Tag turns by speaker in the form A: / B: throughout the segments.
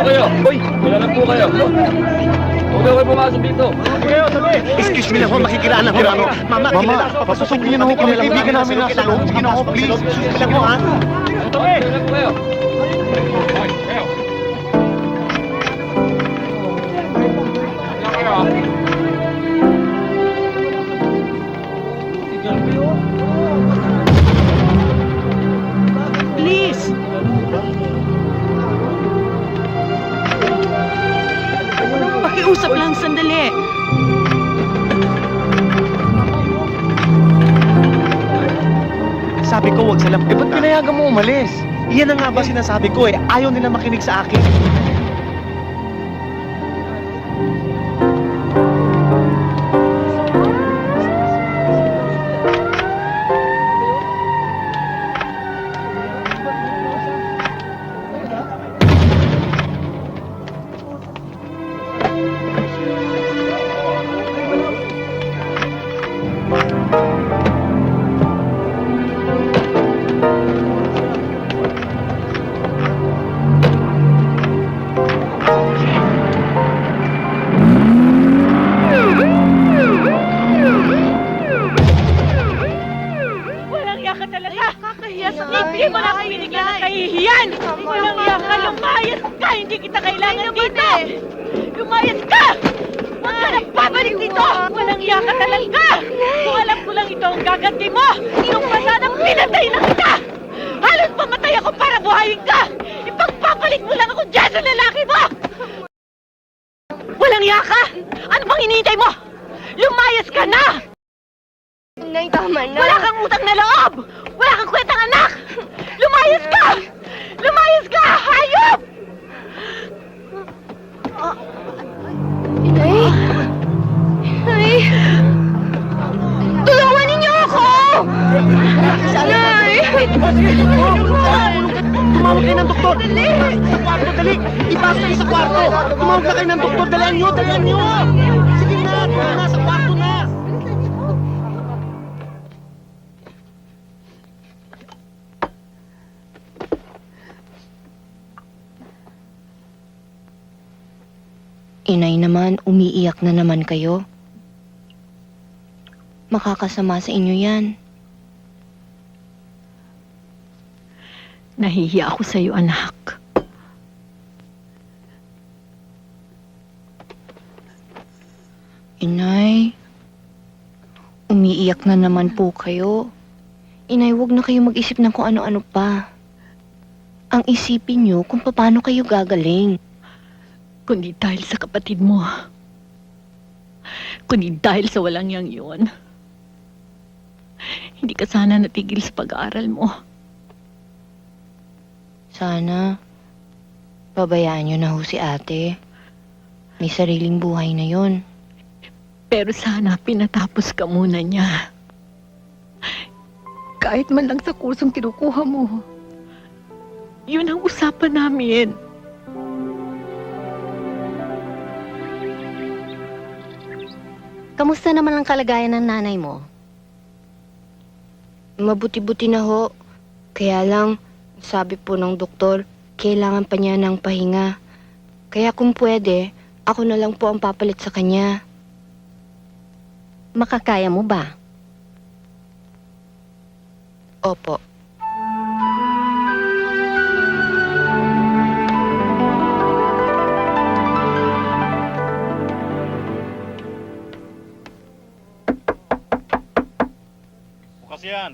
A: kayo. Uy, wala lang po kayo. Huwag na kayo pumasok dito.
B: Excuse me lang ho, makikilaan lang ho. Mama, papasukin niyo na ho kami. Kaibigan namin nasa loob. Sige na ho, please. Excuse me lang ho, ha?
A: Wala lang po kayo.
C: Please! Pakiusap lang sandali.
B: Sabi ko, wag sila. Ba't pinayagan mo umalis? Iyan na nga ba sinasabi ko eh. Ayaw nila makinig sa akin.
D: Walang iya ka talaga! Kakahiya sa hindi mo na ako binigyan ng kahihiyan! Walang iya ka! Lumayas ka! Hindi kita kailangan dito! Lumayas ka! Huwag ka nang babalik dito! Walang iya ka talaga! Kung alam ko lang ito ang gaganti mo! Nung pasanang pinatay na kita! Halos pamatay ako para buhayin ka! Ipagpapalit mo lang ako dyan sa lalaki mo! Walang iya ka! Ano bang hinihintay mo? Lumayas ka na!
E: Nay, tama na.
D: Wala kang utang na loob! Wala kang kwentang anak! Lumayas ka! Lumayas ka! Hayop!
E: Nay? Nay? Tulungan ninyo ako! Nay!
B: Tumawag kayo ng doktor! Dali! Sa kwarto, dali! Ipasok kayo sa kwarto! Tumawag na kayo ng doktor! Dalihan nyo! Dalihan nyo! Sige na! Dalihan na! Sa kwarto na!
F: Inay naman, umiiyak na naman kayo. Makakasama sa inyo yan.
D: Nahihiya ako sa iyo, anak.
F: Inay, umiiyak na naman po kayo. Inay, huwag na kayo mag-isip ng kung ano-ano pa. Ang isipin niyo kung paano kayo gagaling.
D: Kundi dahil sa kapatid mo. Kundi dahil sa walang yang yun. Hindi ka sana natigil sa pag-aaral mo.
F: Sana, pabayaan niyo na ho si ate. May sariling buhay na yon.
D: Pero sana pinatapos ka muna niya. Kahit man lang sa kursong kinukuha mo. Yun ang usapan namin.
E: Kamusta naman ang kalagayan ng nanay mo?
F: Mabuti-buti na ho. Kaya lang, sabi po ng doktor, kailangan pa niya ng pahinga. Kaya kung pwede, ako na lang po ang papalit sa kanya.
E: Makakaya mo ba?
F: Opo.
B: Bukas yan.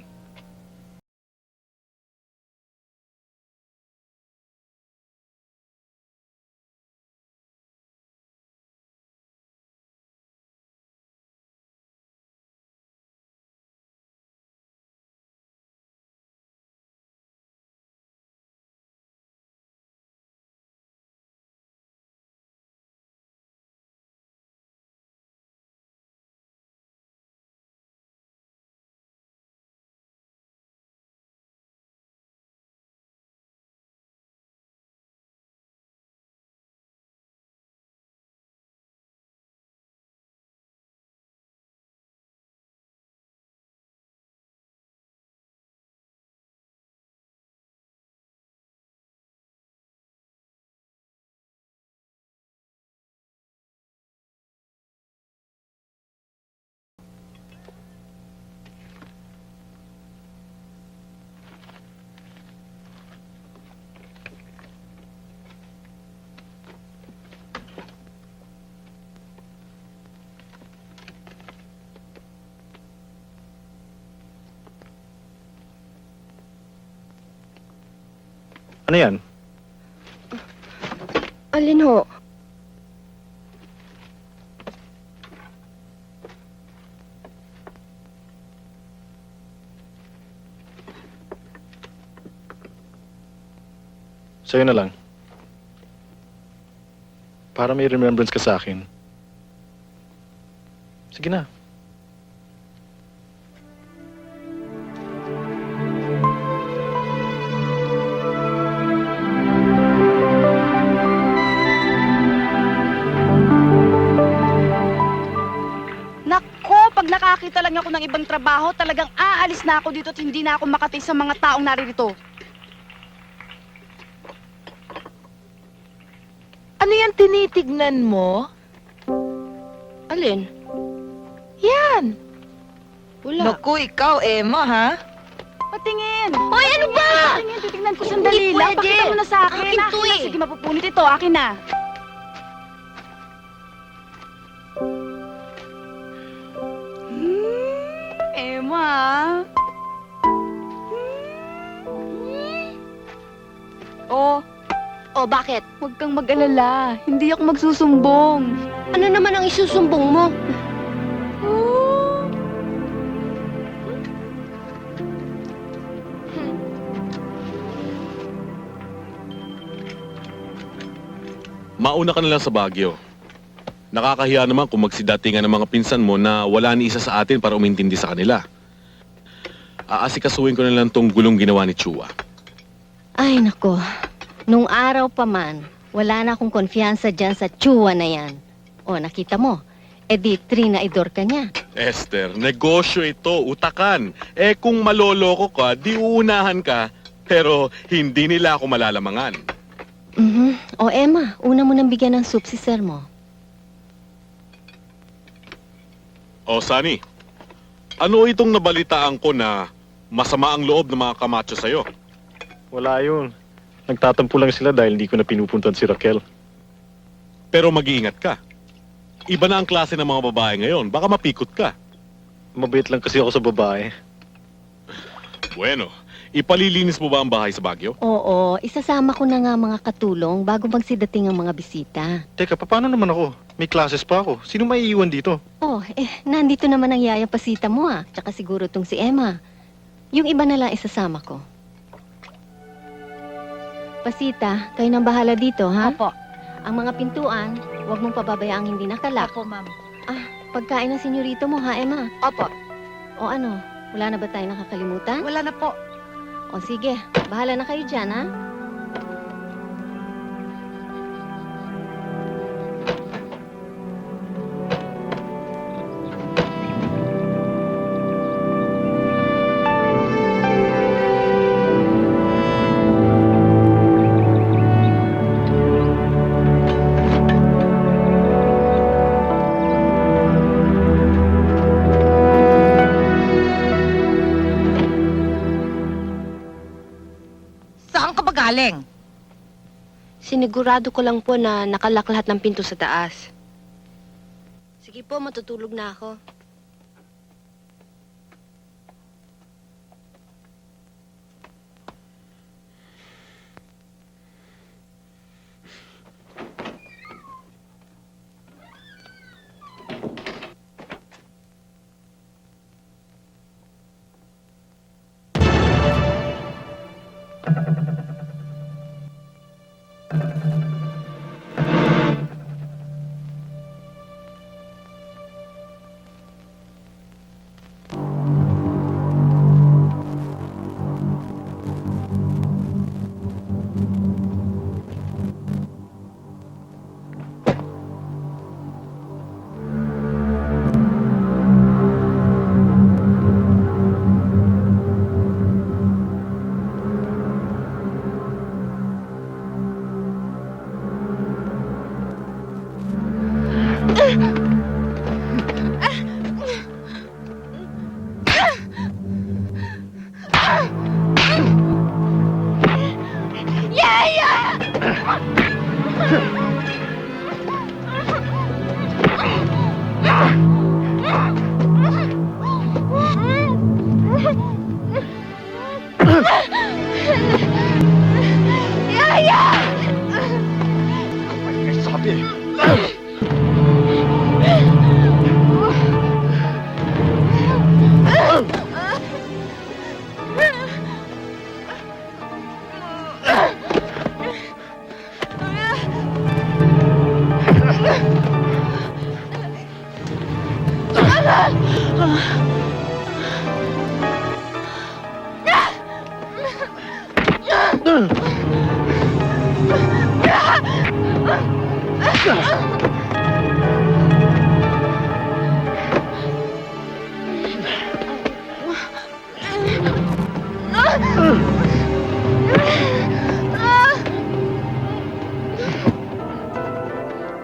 G: Ano yan?
F: Alin ho?
G: Sa'yo na lang. Para may remembrance ka sa akin. Sige na.
D: Nako, pag nakakita lang ako ng ibang trabaho, talagang aalis na ako dito at hindi na ako makatay sa mga taong naririto.
C: Ano yan tinitignan mo?
F: Alin?
C: Yan!
F: Wala.
C: Naku, ikaw, Emma, ha?
D: Patingin!
F: Hoy, ano ba?
D: Patingin, titignan ko sandali
F: Hindi
D: lang.
F: pwede.
D: Pakita mo na sa akin.
F: Akin to
D: na.
F: eh.
D: Sige, mapupunit ito. Akin na. Emma. Oh,
F: O, bakit?
D: huwag kang mag-alala. Hindi ako magsusumbong.
F: Ano naman ang isusumbong mo?
A: Mauna ka na lang sa Baguio. Nakakahiya naman kung magsidatingan ng mga pinsan mo na wala ni isa sa atin para umintindi sa kanila. Aasikasuhin ko na lang tong gulong ginawa ni Chua.
E: Ay, nako. Nung araw pa man, wala na akong konfiyansa dyan sa tsuwa na yan. O, nakita mo, edi trinaidor ka niya.
A: Esther, negosyo ito, utakan. Eh kung maloloko ka, di uunahan ka, pero hindi nila ako malalamangan.
E: O, Emma, una mo nang bigyan ng soup si sir mo.
A: O, Sunny, ano itong nabalitaan ko na masama ang loob ng mga kamacho sa'yo?
G: Wala yun. Nagtatampo lang sila dahil hindi ko na pinupuntan si Raquel.
A: Pero mag-iingat ka. Iba na ang klase ng mga babae ngayon, baka mapikot ka.
G: Mabait lang kasi ako sa babae.
A: Bueno, ipalilinis mo ba ang bahay sa Baguio?
E: Oo, isasama ko na nga mga katulong bago magsidating ang mga bisita.
G: Teka, paano naman ako? May classes pa ako. Sino maiiwan dito?
E: Oh, nandito naman ang yaya pasita mo tsaka siguro tong si Emma. Yung iba na lang isasama ko. Pasita, kayo nang bahala dito, ha?
D: Opo.
E: Ang mga pintuan, huwag mong pababayaang hindi nakalak.
D: Opo, ma'am.
E: Pagkain ng senyorito mo, ha, Emma?
D: Opo.
E: O ano, wala na ba tayo nakakalimutan?
D: Wala na po.
E: O sige, bahala na kayo dyan, ha?
C: Saan ka ba galing?
F: Sinigurado ko lang po na nakalak lahat ng pinto sa taas. Sige po, matutulog na ako.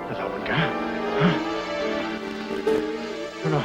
G: Nalawan ka? Ha? Ano?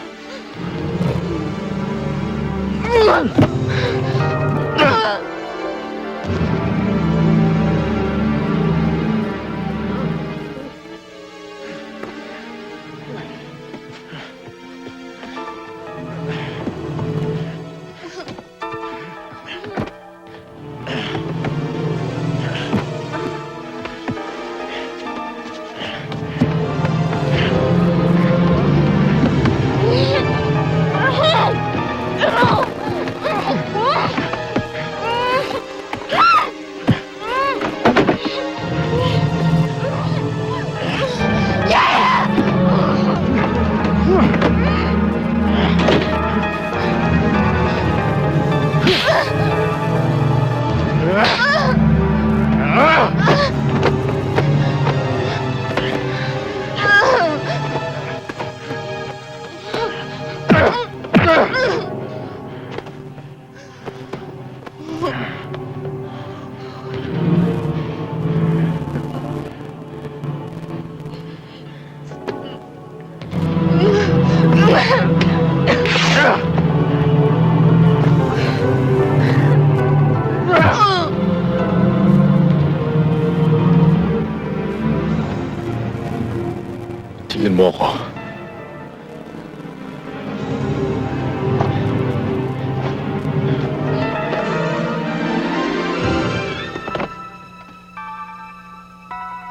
G: Tingnan mo ako.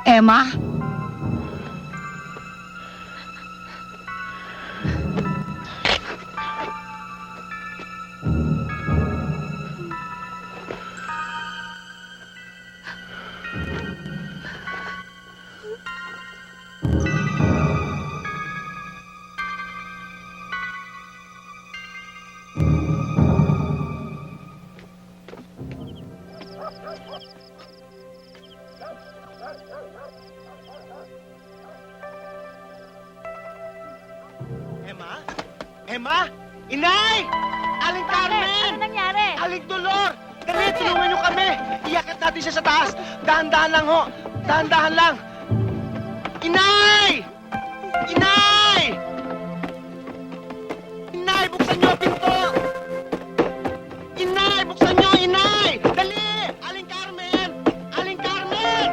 C: Emma?
B: Emma? Emma? Inay! Aling Carmen!
D: Ano nangyari?
B: Aling Dolor! Dali, tulungan niyo kami! Iyakat natin siya sa taas! Dahan-dahan lang ho! Dahan-dahan lang! Inay! Inay! Inay, buksan niyo ang pinto! Inay, buksan niyo! Inay! Dali! Aling Carmen! Aling Carmen!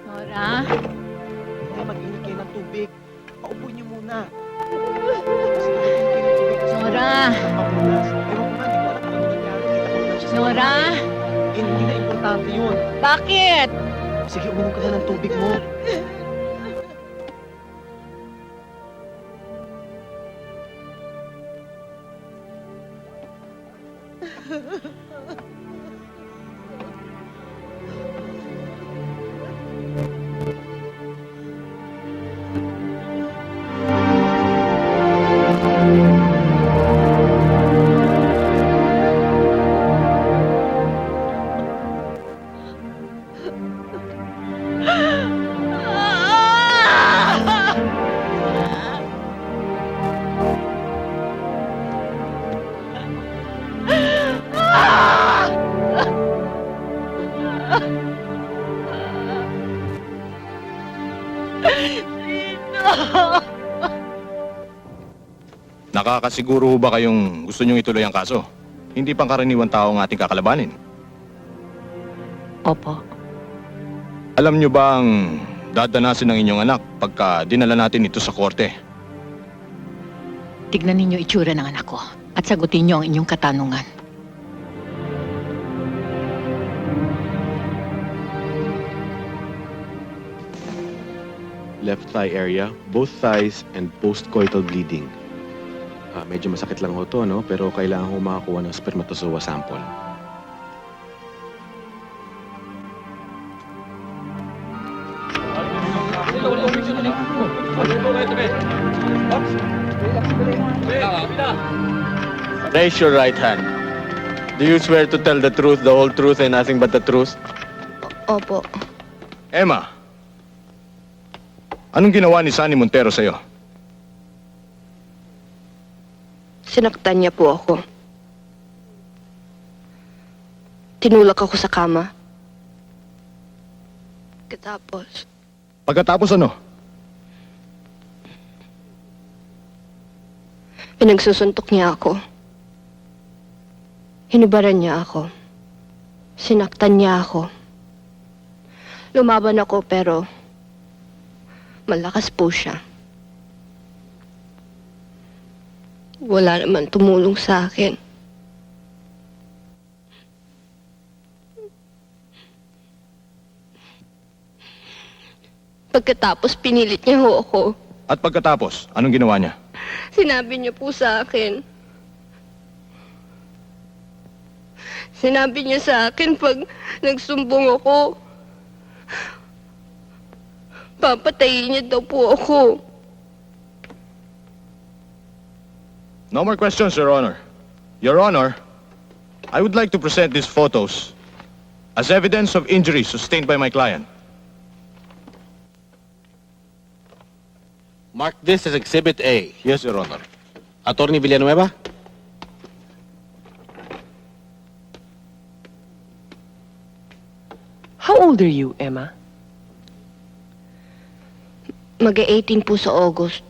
D: Nora?
B: Inay, mag-init kayo ng tubig. Paupo niyo muna.
D: Nora? Nora?
B: Hindi na importante yun.
D: Bakit?
B: Sige, uminom ka na ng tubig mo.
H: Nakakasiguro ho ba kayong gusto niyong ituloy ang kaso? Hindi pang karaniwang tao ang ating kakalabanin.
C: Opo.
H: Alam niyo ba ang dadanasin ng inyong anak pagka dinala natin ito sa korte?
C: Tignan ninyo itsura ng anak ko at sagutin niyo ang inyong katanungan.
A: Left thigh area, both thighs, and postcoital bleeding. Medyo masakit lang ho to, no? Pero kailangan ko makakuha ng spermatozoa sample.
H: Raise your right hand.
G: Do you swear to tell the truth, the whole truth, and nothing but the truth?
F: Opo.
H: Emma, anong ginawa ni Sunny Montero sa'yo?
F: Sinaktan niya po ako. Tinulak ako sa kama.
H: Pagkatapos ano?
F: Pinagsusuntok niya ako. Hinubaran niya ako. Sinaktan niya ako. Lumaban ako pero malakas po siya. Wala naman tumulong sa akin. Pagkatapos pinilit niya ho ako.
H: At pagkatapos, anong ginawa niya?
F: Sinabi niya po sa akin. Sinabi niya sa akin pag nagsumbong ako, papatayin niya daw po ako.
H: No more questions, Your Honor. Your Honor, I would like to present these photos as evidence of injuries sustained by my client.
A: Mark this as Exhibit A.
H: Yes, Your Honor.
A: Attorney Villanueva?
I: How old are you, Emma?
F: Mag-18 po sa August.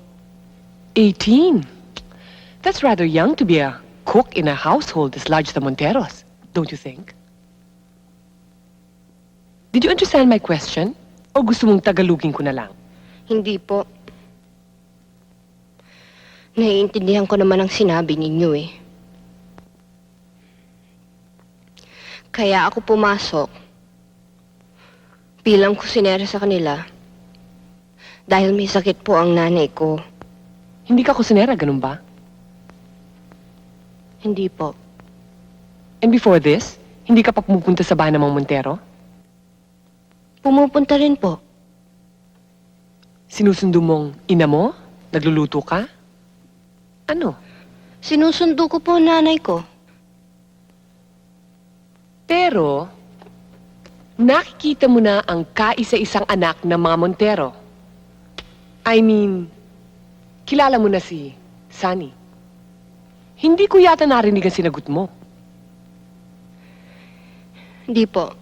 I: 18. That's rather young to be a cook in a household as large as the Monteros, don't you think? Did you understand my question? O gusto mong tagalugin ko na lang?
F: Hindi po. Naiintindihan ko naman ang sinabi ninyo eh. Kaya ako pumasok bilang kusinera sa kanila dahil may sakit po ang nanay ko.
I: Hindi ka kusinera, ganun ba?
F: Hindi po.
I: And before this, hindi ka pa pumupunta sa bahay ng mga Montero?
F: Pumupunta rin po.
I: Sinusundo mong ina mo? Nagluluto ka? Ano?
F: Sinusundo ko po ang nanay ko.
I: Pero, nakikita mo na ang kaisa-isang anak ng mga Montero. I mean, kilala mo na si Sunny. Hindi ko yata narinig ang sinagot mo.
F: Hindi po.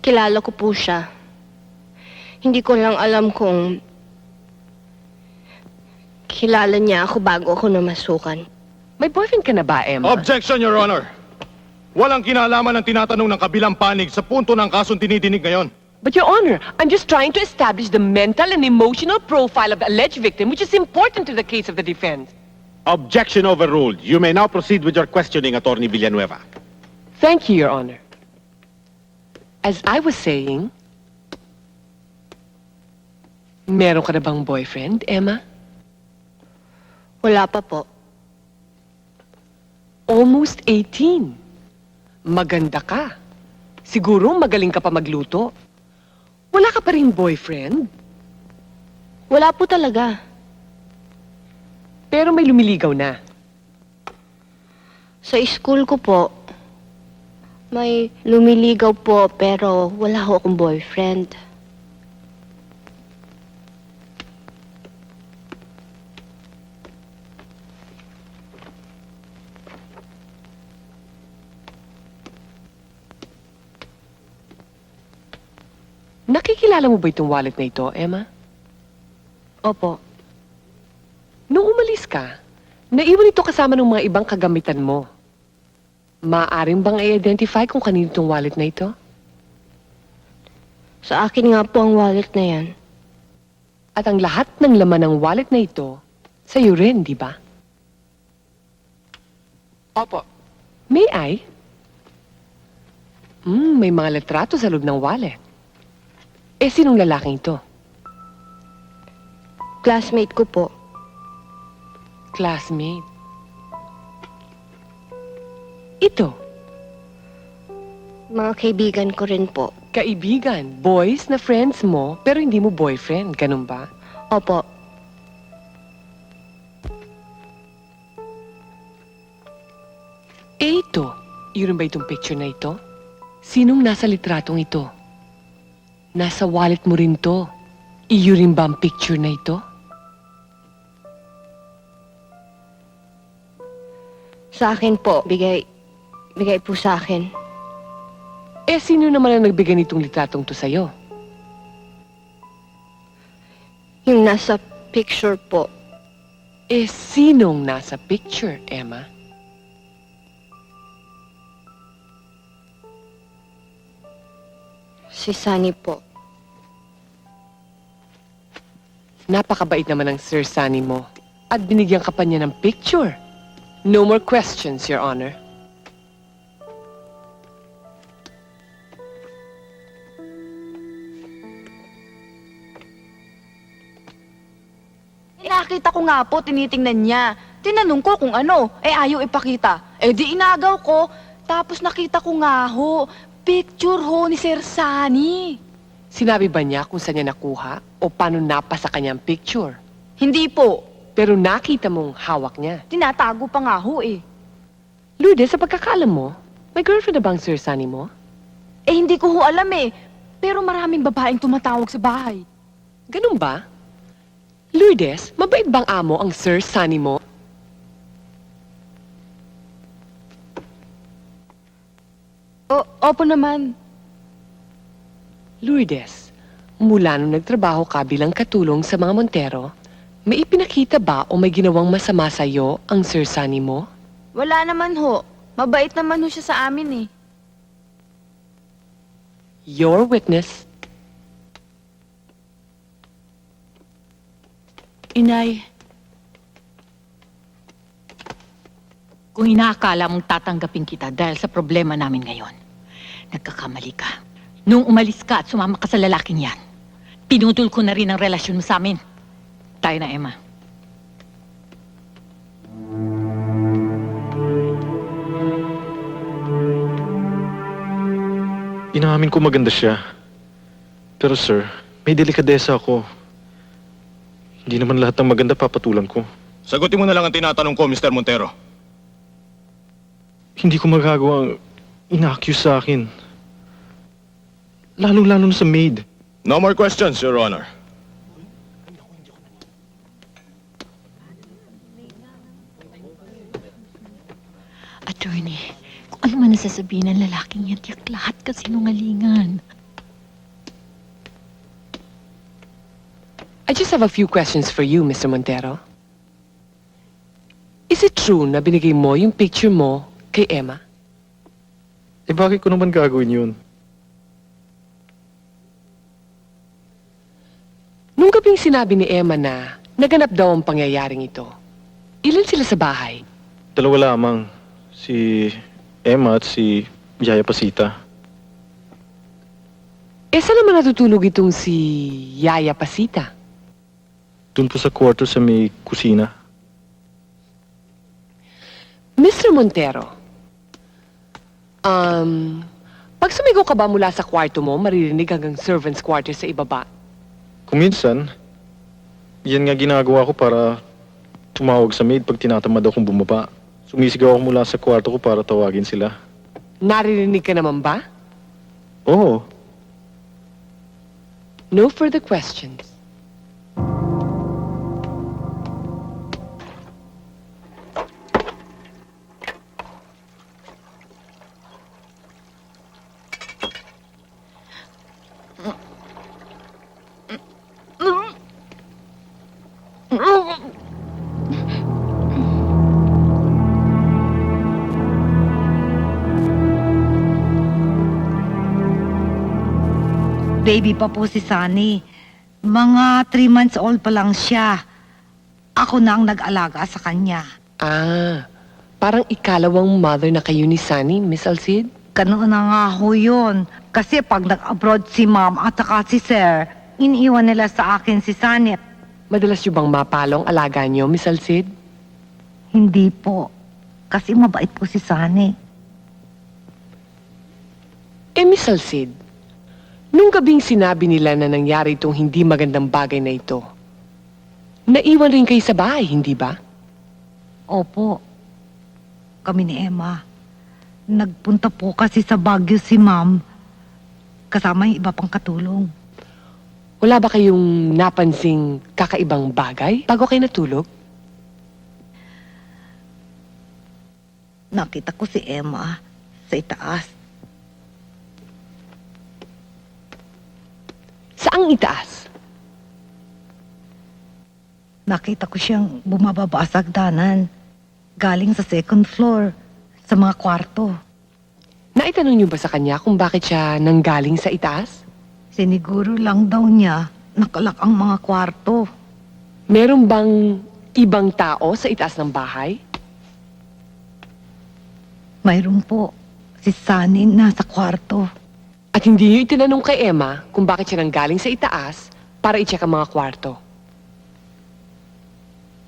F: Kilala ko po siya. Hindi ko lang alam kung kilala niya ako bago ako namasukan.
I: May boyfriend ka na ba, Emma?
H: Objection, Your Honor. Walang kinalaman ang tinatanong ng kabilang panig sa punto ng kasong tinidinig ngayon.
I: But Your Honor, I'm just trying to establish the mental and emotional profile of the alleged victim, which is important to the case of the defense.
A: Objection overruled. You may now proceed with your questioning, Attorney Villanueva.
I: Thank you, Your Honor. As I was saying, meron ka na bang boyfriend, Emma?
F: Wala pa po.
I: Almost 18. Maganda ka. Siguro magaling ka pa magluto. Wala ka pa rin boyfriend?
F: Wala po talaga.
I: Pero may lumiligaw na.
F: Sa school ko po, may lumiligaw po pero wala ho akong boyfriend.
I: Nakikilala mo ba itong wallet na ito, Emma?
F: Opo.
I: Nung umalis ka, naiwan ito kasama ng mga ibang kagamitan mo. Maaaring bang i-identify kung kanino itong wallet na ito?
F: Sa akin nga po ang wallet na yan.
I: At ang lahat ng laman ng wallet na ito, sa'yo rin, di ba?
A: Opo.
I: May I? May mga litrato sa loob ng wallet. Eh, sinong lalaking ito?
F: Classmate ko po.
I: Classmate. Ito,
F: Mga kaibigan ko rin po.
I: kaibigan, boys na friends mo, pero hindi mo boyfriend, ganun ba?
F: Opo.
I: Eh ito, yun ba itong picture na ito? Sinong nasa litratong ito? Nasa wallet mo rin to. Iyo rin ba ang picture na ito?
F: Sa akin po, bigay po sa akin.
I: Eh, sino naman ang nagbigay nitong litratong to sa'yo?
F: Yung nasa picture po.
I: Eh, sinong nasa picture, Emma?
F: Si Sunny po.
I: Napakabait naman ng Sir Sunny mo. At binigyan ka pa niya ng picture. No more questions, Your Honor.
D: Nakita ko nga po, tinitingnan niya. Tinanong ko kung ano, ayaw ipakita. Di inagaw ko, tapos nakita ko nga ho, picture ho ni Sir Sunny.
I: Sinabi ba niya kung saan niya nakuha o paano napasa kanyang picture?
D: Hindi po,
I: Pero nakita mong hawak niya.
D: tinatago pa nga ho
I: Lourdes, sa pagkakaalam mo, may girlfriend na bang Sir Sunny mo?
D: Hindi ko ho alam pero maraming babaeng tumatawag sa bahay.
I: Ganun ba? Lourdes, mabait bang amo ang Sir Sunny mo?
D: Opo naman.
I: Lourdes, mula nung nagtrabaho ka bilang katulong sa mga Montero, may ipinakita ba o may ginawang masama sa'yo ang Sir Sunny mo?
D: Wala naman ho. Mabait naman ho siya sa amin
I: Your witness.
C: Inay, kung inaakala mong tatanggapin kita dahil sa problema namin ngayon, nagkakamali ka. Nung umalis ka at sumama ka sa lalaking yan, pinutol ko na rin ang relasyon mo sa amin. Tayo na, Emma.
G: Inamin ko maganda siya. Pero sir, may delikadesa ako. Hindi naman lahat ng maganda papatulan ko.
H: Sagutin mo na lang ang tinatanong ko, Mr. Montero.
G: Hindi ko magagawa ang ina-accuse sa akin. Lalong-lalo na sa maid.
H: No more questions, Your Honor.
C: Attorney, kung ano man nasasabihin ng lalaking yan, tiyak lahat kasinungalingan.
I: I just have a few questions for you, Mr. Montero. Is it true na binigay mo yung picture mo kay Emma?
G: Eh bakit ko naman gagawin yun?
I: Nung gabing sinabi ni Emma na naganap daw ang pangyayaring ito, ilan sila sa bahay?
G: Dalawa lamang. Si Emma at si Yaya Pasita.
I: Eh, saan naman natutulog itong si Yaya Pasita?
G: Doon po sa kwarto sa may kusina.
I: Mr. Montero, pag sumigaw ka ba mula sa kwarto mo, maririnig hanggang servant's quarters sa ibaba?
G: Kung minsan, yan nga ginagawa ko para tumawag sa maid pag tinatamad akong bumaba. Sumisigaw ako mula sa kwarto ko para tawagin sila.
I: Naririnig ka naman ba?
G: Oo.
I: No further questions.
J: Baby pa po si Sunny. Mga 3 months old pa lang siya. Ako na ang nag-alaga sa kanya.
I: Ah, parang ikalawang mother na kayo ni Sunny, Miss Alcid?
J: Ganoon na nga ho yun. Kasi pag nag-abroad si ma'am at saka si sir, iniiwan nila sa akin si Sunny.
I: Madalas niyo bang mapalong alaga niyo, Miss Alcid?
J: Hindi po. Kasi mabait po si Sunny.
I: Eh, Miss Alcid, nung gabing sinabi nila na nangyari itong hindi magandang bagay na ito, naiwan rin kayo sa bahay, hindi ba?
J: Opo. Kami ni Emma. Nagpunta po kasi sa Baguio si ma'am. Kasama yung iba pang katulong.
I: Wala ba kayong napansing kakaibang bagay bago kayo natulog?
J: Nakita ko si Emma sa itaas.
I: Saang itaas?
J: Nakita ko siyang bumababa sa hagdanan. Galing sa second floor, sa mga kwarto.
I: Naitanong niyo ba sa kanya kung bakit siya nanggaling sa itaas?
J: Siniguro lang daw niya nakalak ang mga kwarto.
I: Meron bang ibang tao sa itaas ng bahay?
J: Mayroon po si Sunny nasa kwarto.
I: At hindi niyo itinanong kay Emma kung bakit siya nanggaling sa itaas para i-check ang mga kwarto.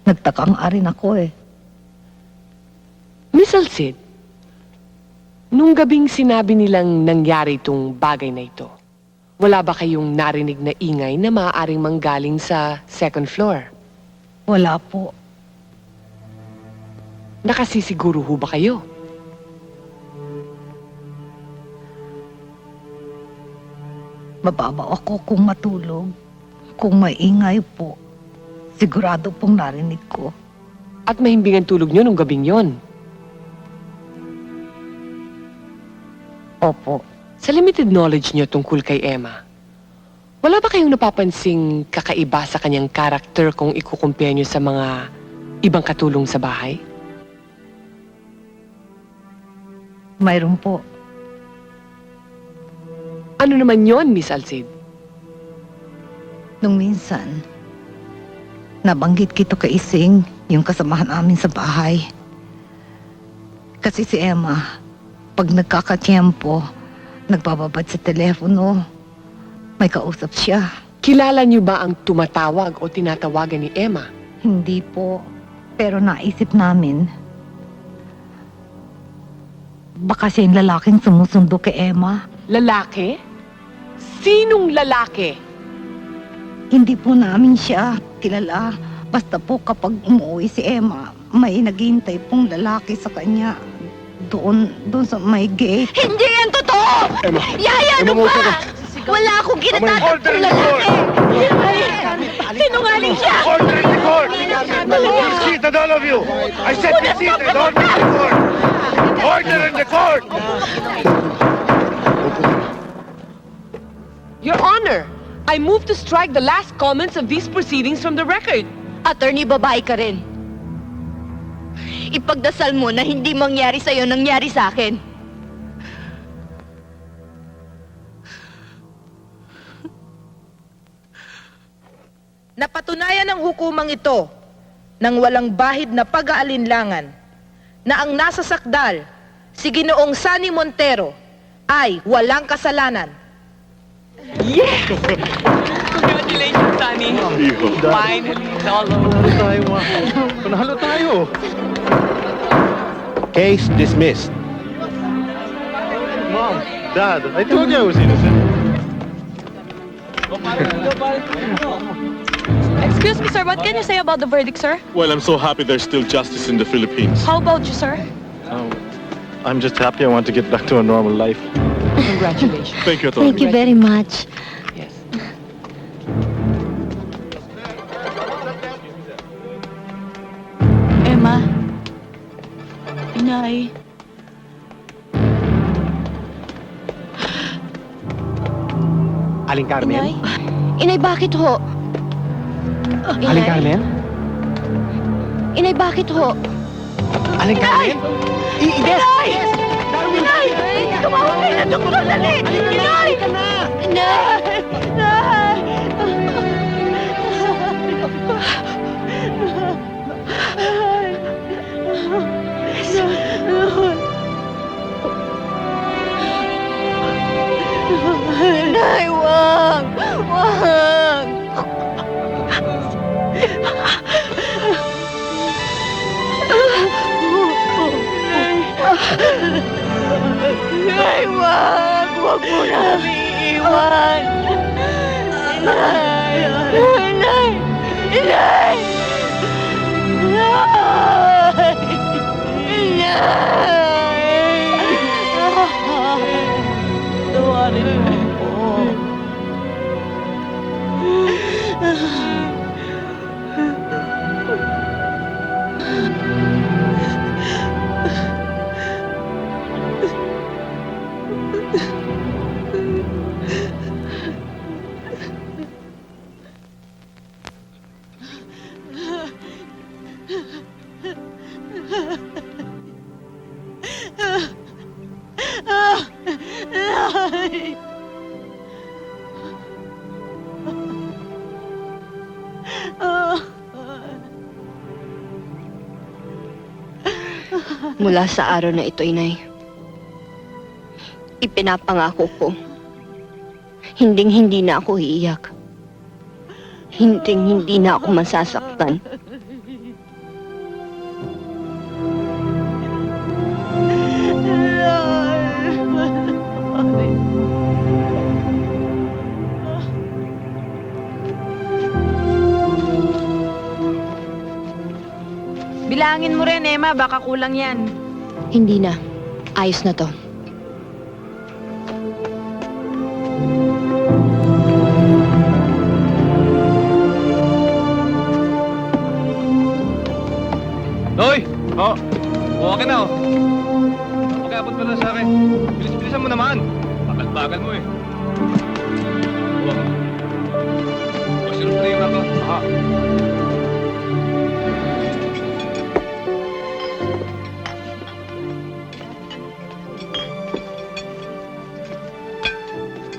J: Nagtakang arin ako eh.
I: Miss Alcid, nung gabing sinabi nilang nangyari itong bagay na ito, wala ba kayong narinig na ingay na maaaring manggaling sa second floor?
J: Wala po.
I: Nakasisiguro ho ba kayo?
J: Mababaw ako kung matulog. Kung may ingay po, sigurado pong narinig ko.
I: At mahimbing ang tulog niyo nung gabing yon.
J: Opo.
I: Sa limited knowledge niyo tungkol kay Emma, wala ba kayong napapansing kakaiba sa kanyang karakter kung ikukumpare niyo sa mga ibang katulong sa bahay?
J: Mayroon po.
I: Ano naman yon, Miss Alcid?
J: Nung minsan, nabanggit kito kay Ising, yung kasamahan namin sa bahay. Kasi si Emma, pag nagkakatiyempo, nagbababad sa telepono, may kausap siya.
I: Kilala niyo ba ang tumatawag o tinatawagan ni Emma?
J: Hindi po, pero naisip namin, baka siya yung lalaking sumusundo kay Emma.
I: Lalaki? Sinong lalaki?
J: Hindi po namin siya kilala. Basta po kapag umuwi si Emma, may naghihintay pong lalaki sa kanya. Doon sa may gate.
D: Hindi yan totoo! Yaya, ano ba? Wala akong ginatatak ng lalaki! Sinungaling siya!
B: Order in the court! Be seated, all of you! I said be seated! Order in the court! Order in the court!
I: Your Honor, I move to strike the last comments of these proceedings from the record.
D: Attorney, babae ka rin. Ipagdasal mo na hindi mangyari sa'yo nangyari sa akin.
K: Napatunayan ng hukumang ito ng walang bahid na pag-aalinlangan na ang nasa sakdal, si Ginoong Sunny Montero, ay walang kasalanan.
I: Yes! Congratulations, Sunny. Finally, it's all over.
G: Panalo tayo, ma. Panalo tayo.
H: Case dismissed.
G: Mom, Dad, I told you I was innocent.
D: Excuse me, sir. What can you say about the verdict, sir?
A: Well, I'm so happy there's still justice in the Philippines.
D: How about you, sir?
G: I'm just happy I want to get back to a normal life.
I: Congratulations.
A: Thank you, Atty.
E: Thank you very much.
I: Yes.
D: Emma. Inay.
B: Aling
D: Inay.
E: Inay, bakit ho?
B: Aling Carmen?
E: Inay, bakit ho?
B: Aling Carmen? Ines!
D: Inay! Tumawag kayo ng doktor, dali! Inay! Inay! Inay! Inay, wag! Wag! Inay, wag! Wag mo namin iiwan! Inay! Inay! Inay! Inay! Inay! Inay!
F: Mula sa araw na ito, Inay, ipinapangako ko, hinding-hindi na ako iiyak. Hinding-hindi na ako masasaktan.
D: Bilangin mo rin, Emma. Baka kulang yan.
F: Hindi na. Ayos na to.
B: Noy! Oh! Okay na, oh. Pag-abot mo lang sa akin. Bilis-bilisan mo naman. Bagal-bagal mo, eh. O, sinunod na yung ako. Aha.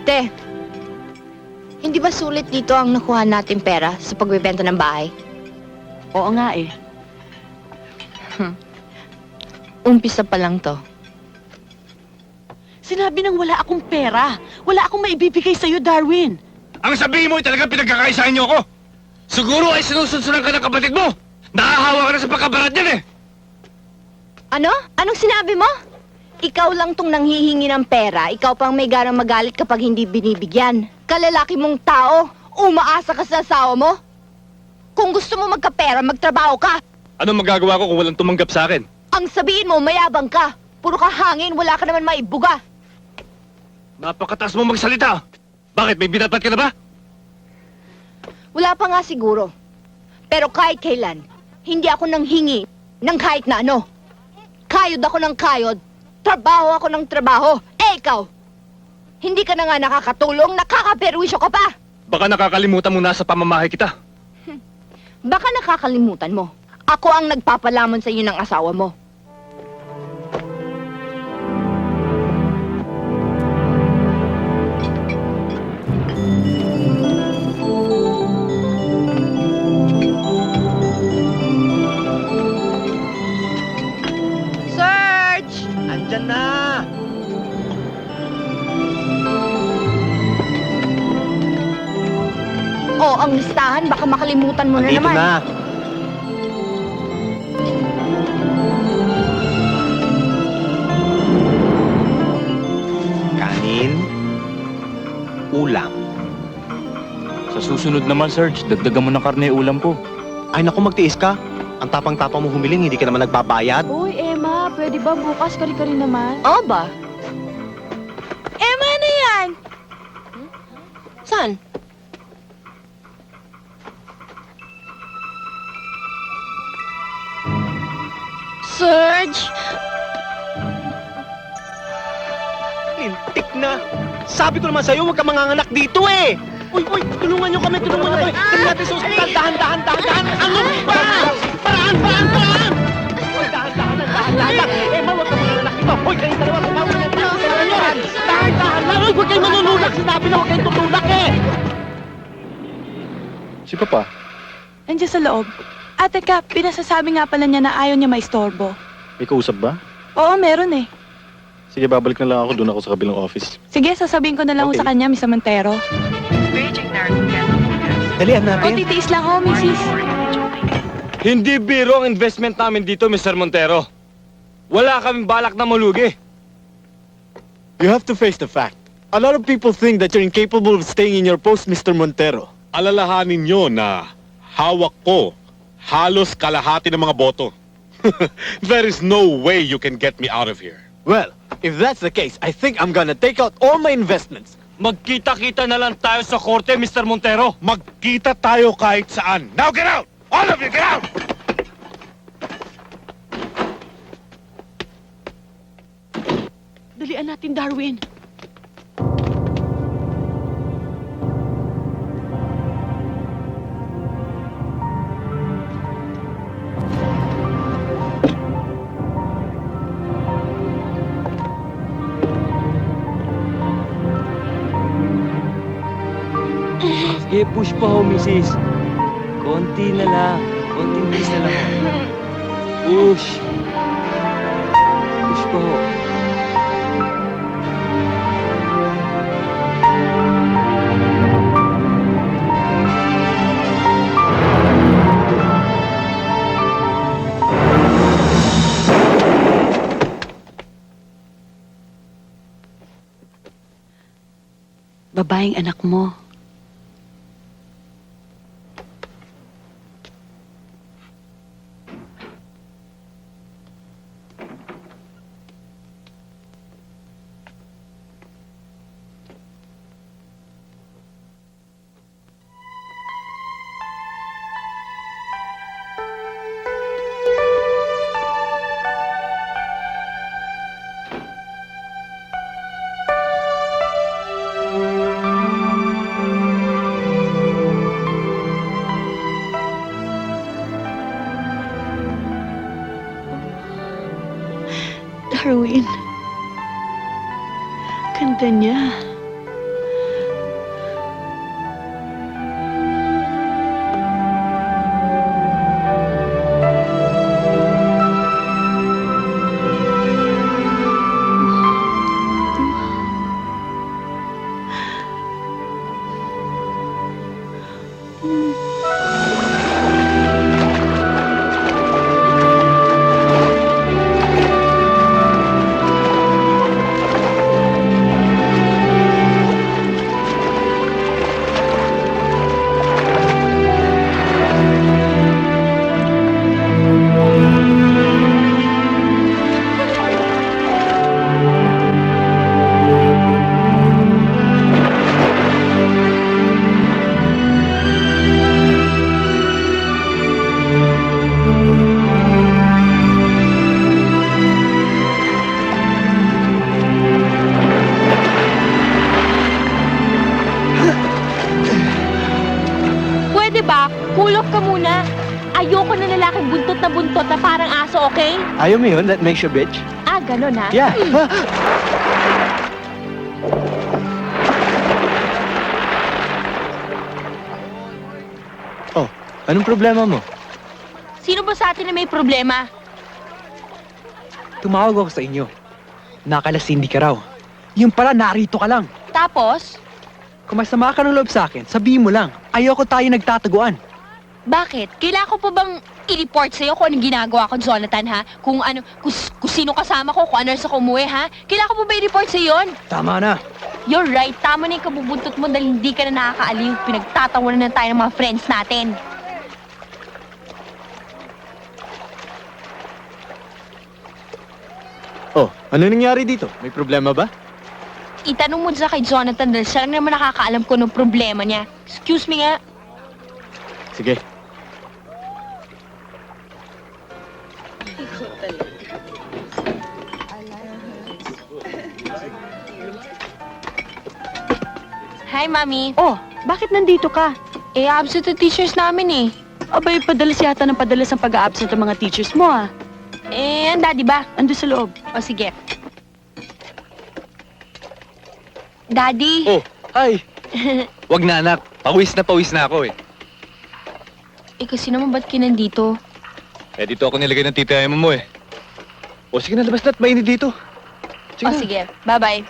F: Te, hindi ba sulit dito ang nakuha natin pera sa pagbebenta ng bahay?
D: Oo nga eh.
F: Umpisa pa lang to.
D: Sinabi nang wala akong pera. Wala akong maibibigay sa'yo, Darwin.
B: Ang sabihin mo ay talagang pinagkakaisahan niyo ako. Siguro ay sinusunsunan ka ng kapatid mo. Nakahawa ka na sa pagkabarat niyan, eh.
F: Ano? Anong sinabi mo? Ikaw lang tong nanghihingi ng pera. Ikaw pang may garang magalit kapag hindi binibigyan. Kalalaki mong tao, umaasa ka sa asawa mo. Kung gusto mo magkapera, magtrabaho ka.
B: Anong magagawa ko kung walang tumanggap sa akin?
F: Ang sabihin mo, mayabang ka. Puro ka hangin, wala ka naman maibuga.
B: Napakataas mo magsalita. Bakit? May binabat ka na ba?
F: Wala pa nga siguro. Pero kahit kailan, hindi ako nanghingi ng kahit na ano. Kayod ako ng kayod. Trabaho ako ng trabaho. Eh, ikaw, hindi ka na nga nakakatulong, nakakaperwisyo ka pa.
B: Baka nakakalimutan mo na sa pamamahay kita.
F: Baka nakakalimutan mo. Ako ang nagpapalamon sa iyo ng asawa mo.
B: Search! Andyan na!
F: Oh, ang listahan, baka makalimutan mo na naman.
B: Kanin, ulam.
L: Sa susunod naman, Sarge, dagdagan mo ng karne ulam ko.
B: Ay naku, magtiis ka. Ang tapang-tapang mo humiling, hindi ka naman nagbabayad.
D: Uy, Emma, pwede ba bukas kari-kari naman?
F: Oo ba?
D: Emma, ano yan?
F: Saan?
D: Serge!
B: Lintik na. Sabi ko naman sa'yo, huwag ka manganganak dito, eh. Uy, tulungan nyo kami, tulungan nyo kami. Dali natin sa ospital, dahan. Ano ba? Paraan! Uy, dahan. Emma, huwag ka manganganak dito. Uy, kayo dalawa, sumama na tayo. Dahan lang. Uy, huwag kayo manunulak. Sinabi na huwag kayong tutulak, eh.
G: Si Papa,
D: Nandiyan sa loob. Ate ka, pinasasabi nga pala niya na ayaw niya maistorbo.
G: may kausap ba?
D: Oo, meron eh.
G: Sige, babalik na lang ako. Doon ako sa kabilang office.
D: Sige, sasabihin ko na lang
G: Okay.
D: sa kanya, Mr. Montero.
B: Dalian
D: O, titiis lang ako, Mrs.
B: Hindi biro ang investment namin dito, Mr. Montero. Wala kaming balak na malugi.
M: You have to face the fact. A lot of people think that you're incapable of staying in your post, Mr. Montero.
A: Alalahanin nyo na hawak ko halos kalahati ng mga boto. There is no way you can get me out of here.
M: Well, if that's the case, I think I'm gonna take out all my investments.
B: Magkita-kita na lang tayo sa korte, Mr. Montero.
A: Magkita tayo kahit saan. Now get out! All of you, get out!
D: Dalian natin, Darwin.
L: Sige, push pa ho, misis. Konti na lang. Konting bilis na lang ho. Push. Push pa ho.
D: Babaeng anak mo. Darwin. Ganda niya. Pwede ba? Cool off ka muna. Ayoko na lalaking buntot na parang aso, okay?
B: Ayaw mo yun? That makes you bitch?
D: Ah, ganun ha?
B: Yeah. Oh, anong problema mo?
D: Sino ba sa atin na may problema?
B: Tumawag ako sa inyo. Nakalasindi ka raw. Yung pala, narito ka lang.
D: Tapos,
B: Kung masama ka ng loob sa akin, sabihin mo lang. Ayoko tayo nagtataguan.
D: bakit? Kailangan ko pa bang i-report sa'yo kung anong ginagawa ko, Jonathan, ha? Kung kung sino kasama ko, kung ano sa umuwi, ha? Kailangan ko pa ba i-report sa'yo yun?
B: Tama na.
D: You're right, tama na yung kabubuntot mo dahil hindi ka na nakakaaliw. Pinagtatawanan na tayo ng mga friends natin.
M: Oh, ano nangyari dito? May problema ba?
D: Itanong mo dyan kay Jonathan dahil siya lang naman nakakaalam ko ng problema niya. Excuse me nga.
M: Sige.
D: Hi, Mami.
N: Oh, bakit nandito ka?
D: Eh, absent ang teachers namin eh.
N: Abay, padalas yata ng padalas ang pag-a-absent ng mga teachers mo, ah.
D: Eh, ang daddy ba?
N: Ando sa loob.
D: O, sige. Daddy?
M: Oh, hi. Wag na anak, pawis na ako eh.
D: Eh, kasi naman ba't ka nandito?
M: Eh dito ako nilagay ng tita Emma mo eh. O sige na, labas na at mainit dito.
D: O, sige. Bye-bye.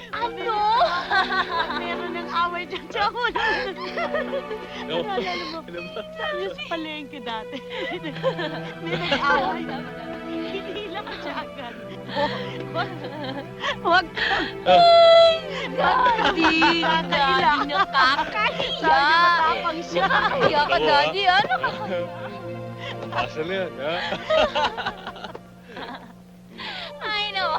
D: Ano? Meron ng away dyan sa hula. Naalala mo, tayo sa palengke dati. May nag-away. Hinila ka siya agad. Huwag ka.
F: Daddy! Daddy, nakakahiya!
D: Matapang siya.
F: Nakakahiya ka, Daddy, ah.
A: Asa na yan, ha?
F: I know.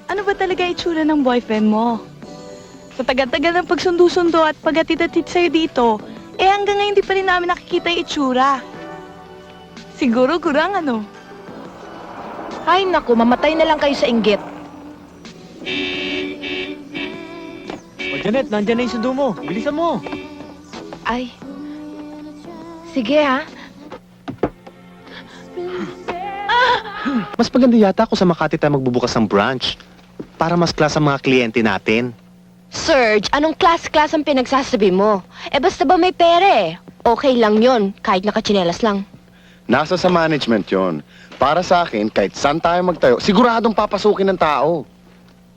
N: Ano ba talaga itsura ng boyfriend mo? Sa tagal-tagal ng pagsundo-sundo at pag-atid-atid sa'yo dito, hanggang ngayon di pa rin namin nakikita yung itsura. Siguro kurang ano?
K: Ay, naku, mamatay na lang kayo sa inggit.
M: O Janet, nandyan na yung sundo mo. Bilisan mo.
F: Ay. Sige, ha?
B: Mas maganda yata kung sa Makati tayo magbubukas ng branch para mas class ang mga kliyente natin.
F: Serge, anong class-class ang pinagsasabi mo? Basta ba may pera eh. Okay lang yon, kahit nakachinelas lang.
H: Nasa sa management yon. Para sa akin, kahit saan tayo magtayo, siguradong papasukin ng tao.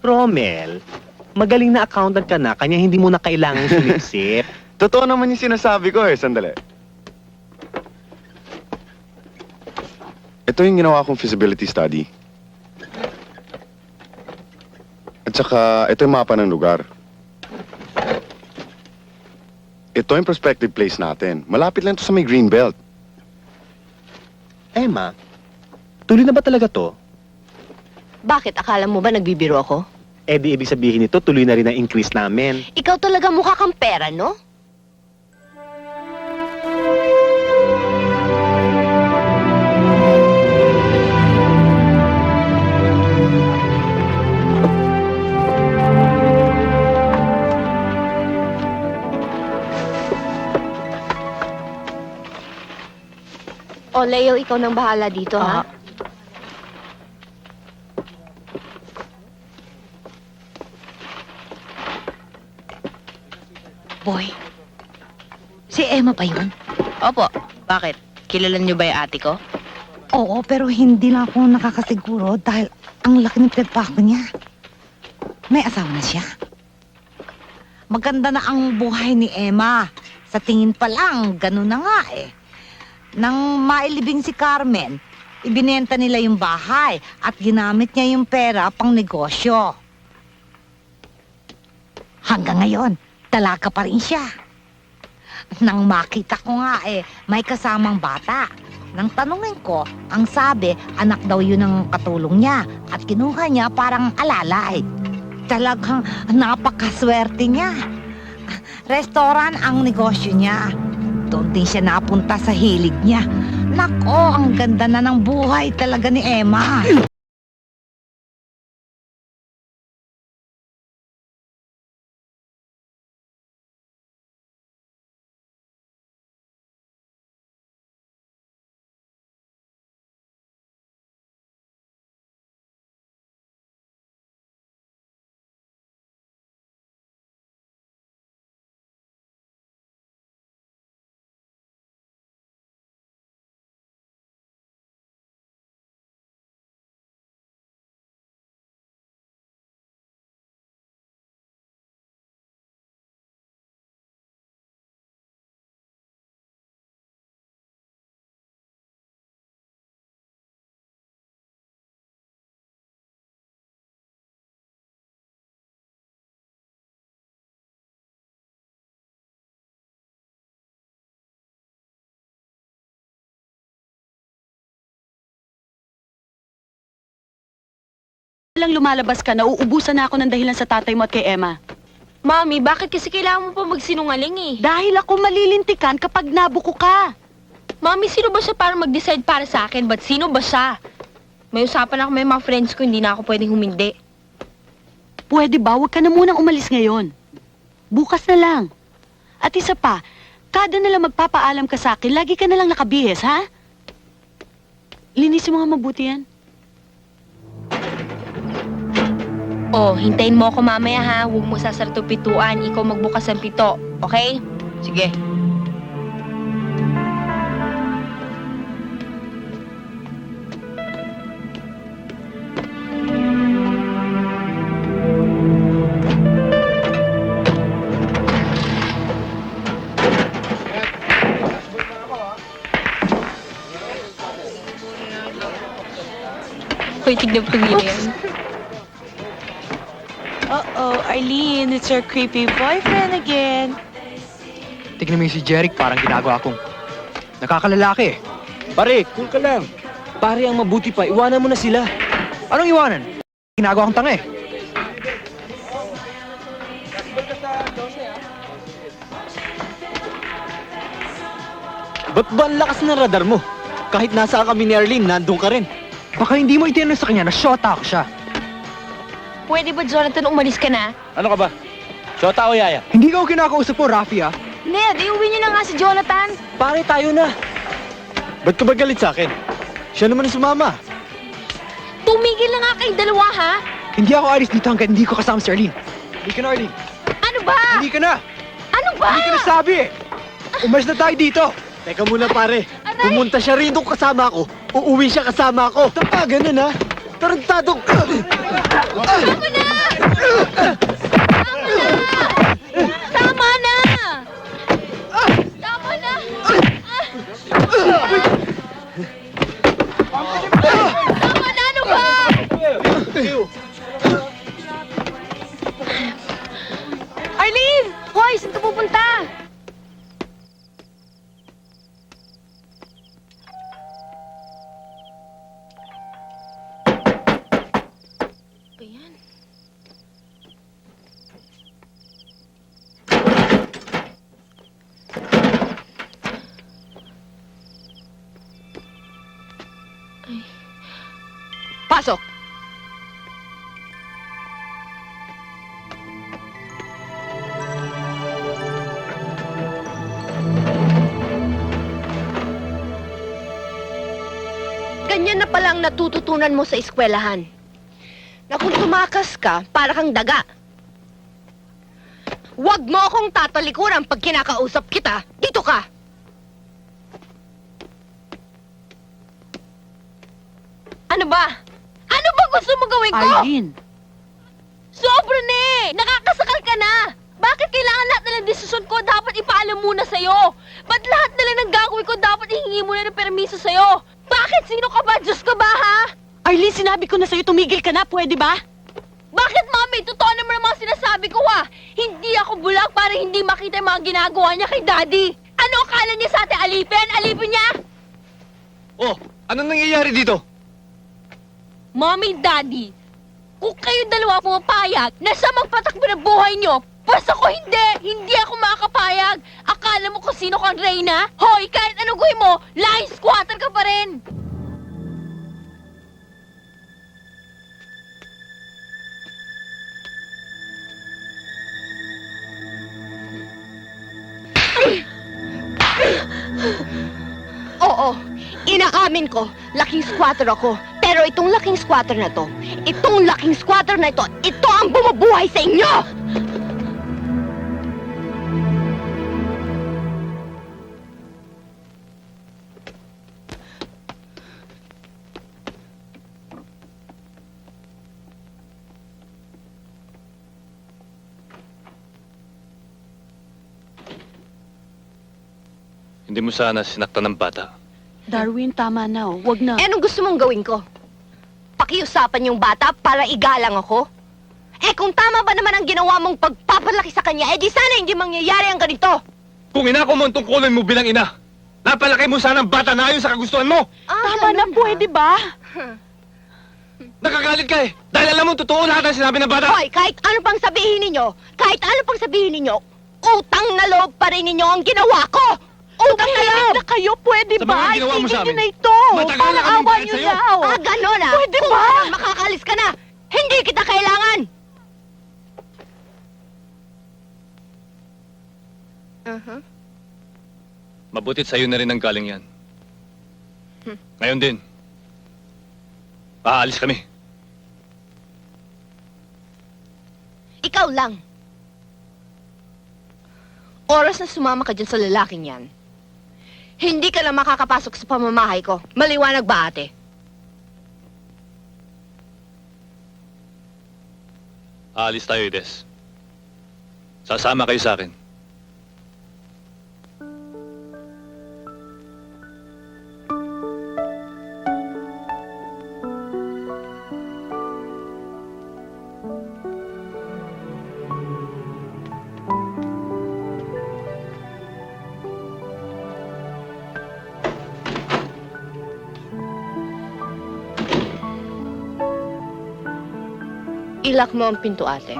B: Romel, magaling na accountant ka na, kanya hindi mo na kailangang sumipsip.
H: Totoo naman yung sinasabi ko eh, sandali. Ito yung ginawa kong feasibility study. At saka, ito yung mapa ng lugar. Ito yung prospective place natin. Malapit lang ito sa may Greenbelt.
B: Emma, tuloy na ba talaga to?
F: Bakit? Akala mo ba nagbibiro ako?
B: Di ibig sabihin nito, tuloy na rin ang increase namin.
F: Ikaw talaga mukha kang pera, no? O, Leo, ikaw nang bahala dito, ha?
C: Boy, si Emma pa yun?
N: Opo. Bakit? Kilala niyo ba yung ate ko?
J: Oo, pero hindi lang ako nakakasiguro dahil ang laki ng pinagpako niya. May asawa na siya. Maganda na ang buhay ni Emma. Sa tingin pa lang, ganun na nga eh. Nang mailibing si Carmen, ibinenta nila yung bahay at ginamit niya yung pera pang negosyo. Hanggang ngayon, dalaga pa rin siya. Nang makita ko nga may kasamang bata. Nang tanungin ko, ang sabi, anak daw yun ng katulong niya at kinuha niya parang alalay. Talagang napakaswerte niya. Restaurant ang negosyo niya. Doon din siya napunta sa hilig niya. Nako, ang ganda na ng buhay talaga ni Emma.
N: lang lumalabas ka, nauubusan na ako ng dahilan sa tatay mo at kay Emma.
F: Mami, bakit kasi kailangan mo pa magsinungaling eh?
N: Dahil ako malilintikan kapag nabuko ka.
F: Mami, sino ba siya para mag-decide para sa akin? Ba't sino ba siya? May usapan ako may mga friends ko, hindi na ako pwedeng humindi.
N: Pwede ba? Huwag ka na munang umalis ngayon. Bukas na lang. At isa pa, kada nalang magpapaalam ka sa akin, lagi ka na lang nakabihis, ha? Linisin mo nga mabuti yan.
F: Oh, hintayin mo ako mamaya ha. Huwag mo sasarto pituan. Ikaw magbukas ng pito. Okay? Sige. Hoy, tignan mo tumili yan.
N: Uh-oh, Arlene, it's your creepy boyfriend again.
B: Tignan mo yung si Jeric, parang ginagawa kong nakakalalaki eh.
M: Pare, cool ka lang.
B: Pare, ang mabuti pa, iwanan mo na sila. Anong iwanan? Ginagawa kong tanga eh.
M: Ba't ba ang lakas ng radar mo? Kahit nasa kami ni Arlene, nandun ka rin.
B: Baka hindi mo itinanong sa kanya na shota ako siya.
F: Pwede ba, Jonathan, umalis ka na?
L: Ano ka ba? Shota o yaya?
B: Hindi ka ako kinakausap po, Rafi ah.
F: Ned, iuwi niyo na nga si Jonathan.
B: Pare, tayo na.
M: Ba't ka ba galit sa akin? Siya naman ang sumama.
F: Tumigil na nga kayong dalawa, ha?
B: Hindi ako alis dito hanggang hindi ko kasama si Arlene. Hindi ka na, Arlene.
F: Ano ba?
B: Hindi ka na.
F: Ano ba?
B: Hindi ka na sabi eh. Umalis na tayo dito.
M: Teka muna pare, pumunta siya rito kasama ako, uuwi siya kasama ako. Tapa, ganun ha? Tarantadong...
F: Tama na! Tama na! Tama na! Tama na, ano ba? Arlene! Hoy, saan ka pupunta? Ba yan?
K: Pasok!
F: Ganyan na pala ang natututunan mo sa eskwelahan. Na kung tumakas ka, para kang daga. Huwag mo akong tatalikuran pag kinakausap kita. Dito ka! Ano ba? Ano ba gusto mo gawin ko?
N: Arlene,
F: Sobra na eh! Nakakasakal ka na! Bakit kailangan lahat na ng desisyon ko dapat ipaalam muna sa'yo? Ba't lahat na lang ng gagawin ko dapat ihingi muna ng permiso sa'yo? Bakit? Sino ka ba? Diyos ka ba, ha?
N: Arlene, sinabi ko na sa'yo, tumigil ka na, pwede ba?
F: Bakit, Mami? Totoo naman ang mga sinasabi ko, ha? Hindi ako bulag para hindi makita yung mga ginagawa niya kay Daddy. Ano akala niya sa atin? Alipin? Alipin niya?
B: Oh, anong nangyayari dito?
F: Mommy, Daddy, kung kayo dalawa pumapayag na siya magpatakbo ng buhay niyo, basta ko hindi ako makakapayag. Akala mo kung sino kang Reyna? Hoy, kahit anong gawin mo, lying squatter ka pa rin. Oo, inaamin ko, laking squatter ako. Pero itong laking squatter na to, ito ang bumubuhay sa inyo!
L: Hindi mo sana sinaktan ng bata.
N: Darwin, tama na, oh. Wag na.
F: Eh, anong gusto mong gawin ko? Pakiusapan yung bata para igalang ako? Eh, kung tama ba naman ang ginawa mong pagpapalaki sa kanya, eh di sana hindi mangyayari ang ganito.
A: Kung ina ko mo ang tungkulin mo bilang ina, napalaki mo sana ang bata na ayon sa kagustuhan mo!
N: Tama na, pwede ba?
B: Nakagalit ka eh! Dahil alam mo, totoo lahat ang sinabi ng bata!
F: Hoy, kahit ano pang sabihin ninyo, utang na loob pa rin ninyo ang ginawa ko! Utang na loob!
N: na kayo, pwede
B: Sa
N: ba?
B: mga ginawa mo sa
N: Itigil
B: amin.
N: nyo na ito.
B: Matagal na
N: Parang
B: kaming
N: awa
B: bayad
N: nyo
B: sa'yo.
N: na.
F: Ah, ganon ah!
N: Pwede
F: Kung
N: ba?
F: saan makakalis ka na, hindi kita kailangan!
L: Mabutit sa'yo na rin ang galing yan. Ngayon din. Aalis kami.
F: Ikaw lang. Oras na sumama ka dyan sa lalaking yan. Hindi ka lang makakapasok sa pamamahay ko. Maliwanag ba, ate?
L: Aalis tayo, Ides. Sasama kayo sa akin.
F: Ilak mo ang pinto, ate.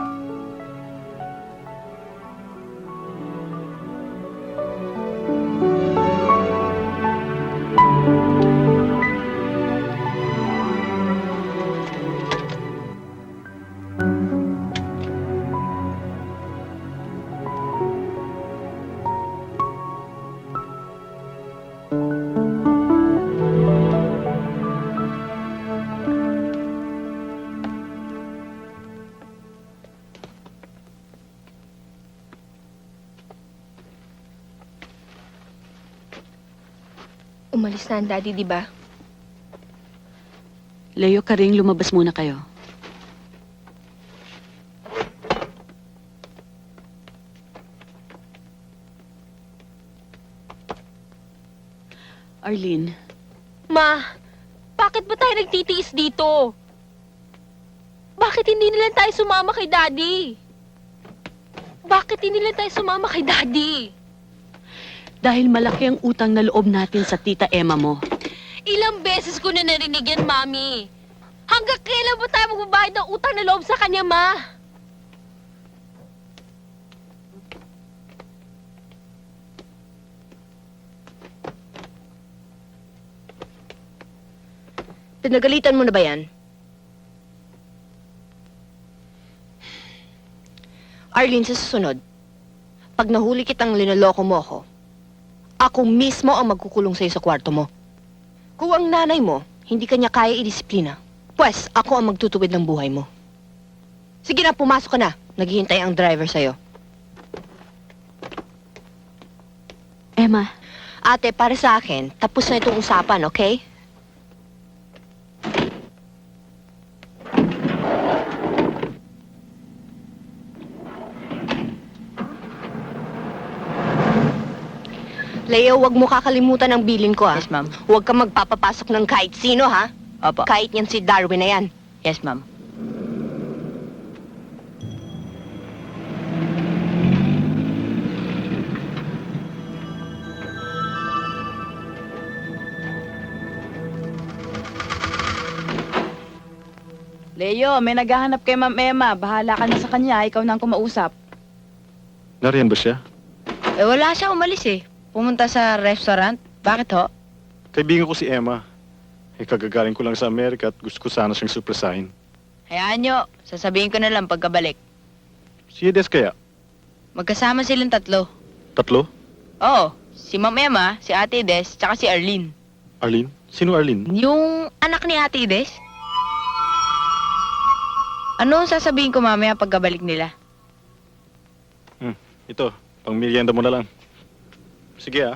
F: Umalis na ang daddy, di ba?
D: Leo, Karing, lumabas muna kayo. Arlene,
F: Ma, bakit ba tayo nagtitiis dito? Bakit hindi nila tayo sumama kay daddy? Bakit hindi nila tayo sumama kay daddy?
D: dahil malaki ang utang na loob natin sa tita Emma mo.
F: Ilang beses ko na narinig yan, Mami. Hanggang kailan ba tayo magbabayad ng utang na loob sa kanya, Ma? Pinagalitan mo na ba yan? Arlene, sa susunod, pag nahuli kitang linaloko mo ako mismo ang magkukulong sa'yo sa kwarto mo. Kung ang nanay mo, hindi kanya kaya idisiplina, pues ako ang magtutuwid ng buhay mo. Sige na, pumasok ka na. Naghihintay ang driver sa'yo.
D: Emma,
F: Ate, para sa akin, tapos na itong usapan, okay? Leo, wag mo kakalimutan ang bilin ko, ha?
D: yes ma'am.
F: Huwag kang magpapapasok ng kahit sino, ha?
D: Opo.
F: Kahit yan si Darwin na yan.
D: Yes ma'am.
N: Leo, may naghahanap kay Ma'am Emma. Bahala ka na sa kanya. Ikaw na ang kumausap.
G: Nariyan ba siya?
F: Eh, wala siya umalis eh. Pumunta sa restaurant. Bakit ho?
G: Kaibigan ko si Emma. Kagagaling ko lang sa Amerika at gusto ko sana siyang surpresahin.
F: Hayaan nyo. Sasabihin ko na lang pagkabalik.
G: Si Edes kaya?
F: Magkasama silang tatlo.
G: Tatlo?
F: Oo. Si Ma'am Emma, si Ate Des, tsaka si Arlene.
G: Arlene? Sino Arlene?
F: Yung anak ni Ate Des? Ano ang sasabihin ko mamaya pagkabalik nila?
G: Ito, pang merienda mo na lang. Sige ah.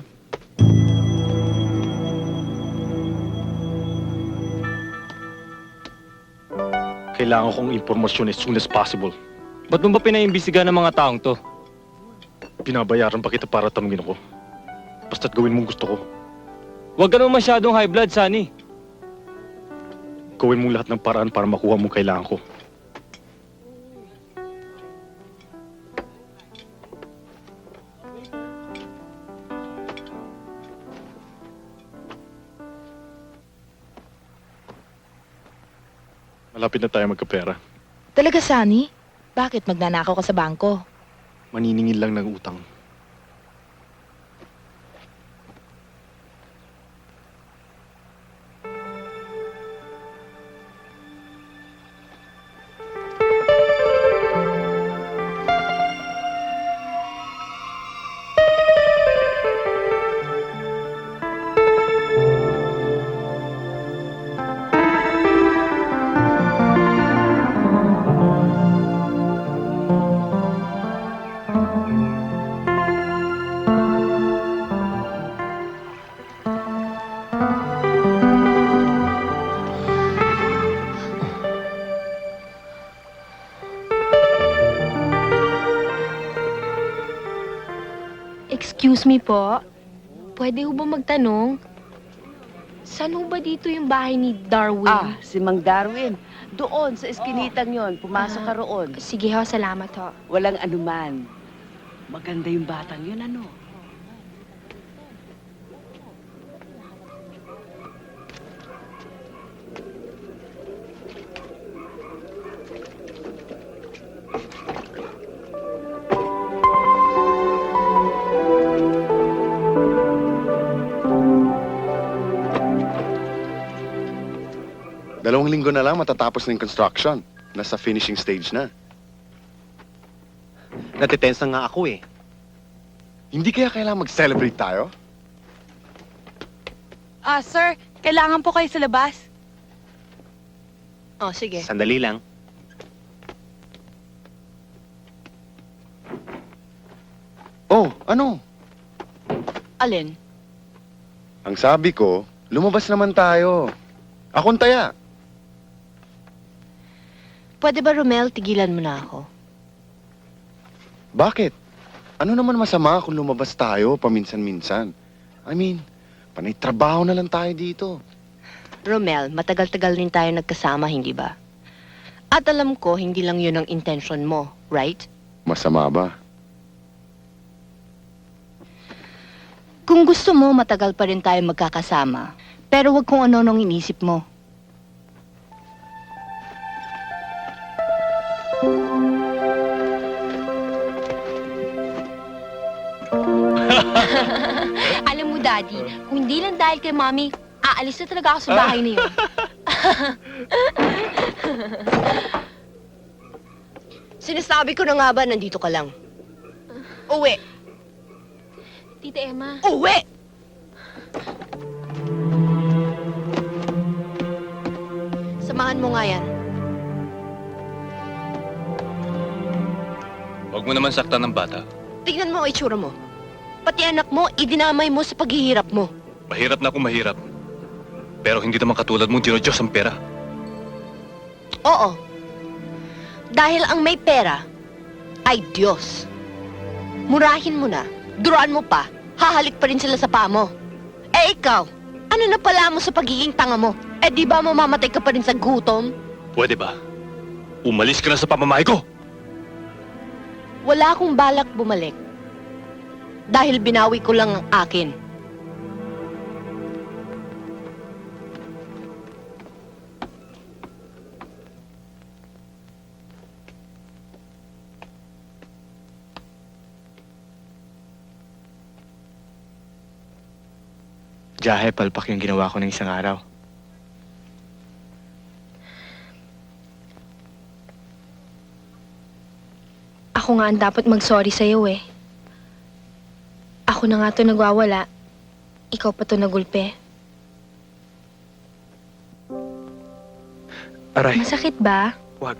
G: Kailangan kong impormasyon as soon as possible.
M: Ba't mo ba pinaimbestiga ng mga taong to?
G: Binabayaran pa kita para tanungin ako. Basta't gawin mong gusto ko.
M: Huwag ka naman masyadong high blood, Sunny.
G: Gawin mong lahat ng paraan para makuha mong kailangan ko. Malapit na tayo magkapera.
N: Talaga, Sunny? Bakit magnanakaw ka sa bangko?
G: Maniningil lang ng utang.
F: Excuse me po. Pwede ho ba magtanong? Saan ho ba dito yung bahay ni Darwin?
O: Si Mang Darwin. Doon, sa eskinitang yon. Pumasok ka roon.
F: Sige ho, salamat ho.
O: Walang anuman. Maganda yung batang yun, ano?
P: Dalawang linggo na lang matatapos na yung construction. Nasa finishing stage na.
B: Natitense na nga ako eh.
P: Hindi kaya kailangan mag-celebrate tayo?
N: Sir, kailangan po kayo sa labas.
F: Oh, sige.
B: Sandali lang.
P: Oh, ano?
F: Alin?
P: Ang sabi ko, lumabas naman tayo. Akong taya.
F: Pwede ba, Romel, tigilan mo na ako?
P: Bakit? Ano naman masama kung lumabas tayo paminsan-minsan? I mean, panay trabaho na lang tayo dito.
F: Romel, matagal-tagal rin tayo nagkasama, hindi ba? At alam ko, hindi lang yun ang intention mo, right?
P: Masama ba?
F: Kung gusto mo, matagal pa rin tayo magkakasama. Pero wag kung ano-anong inisip mo. Alam mo, Daddy, kung hindi lang dahil kay Mommy, aalis na talaga ako sa bahay na yun. Sinasabi ko na nga ba, nandito ka lang? Uwi! Tita Emma. Uwi! Samahan mo nga yan.
L: Huwag mo naman saktan ng bata.
F: Tignan mo ang itsura mo. Pati anak mo, idinamay mo sa paghihirap mo.
L: Mahirap na akong mahirap. Pero hindi naman katulad mong dinodiyos ang pera.
F: Oo. Dahil ang may pera ay Diyos. Murahin mo na, duruan mo pa, hahalik pa rin sila sa paa mo. Eh ikaw, ano na pala mo sa pagiging tanga mo? Eh di ba mamamatay ka pa rin sa gutom?
L: Pwede ba? Umalis ka na sa pamamahay ko!
F: Wala akong balak bumalik. Dahil binawi ko lang ang akin.
M: Jahe, palpak yung ginawa ko ng isang araw.
F: Ako nga ang dapat mag-sorry sa'yo eh. Ako na nga to nagwawala. Ikaw pa to nagulpe.
M: Aray,
F: Masakit ba?
M: wag.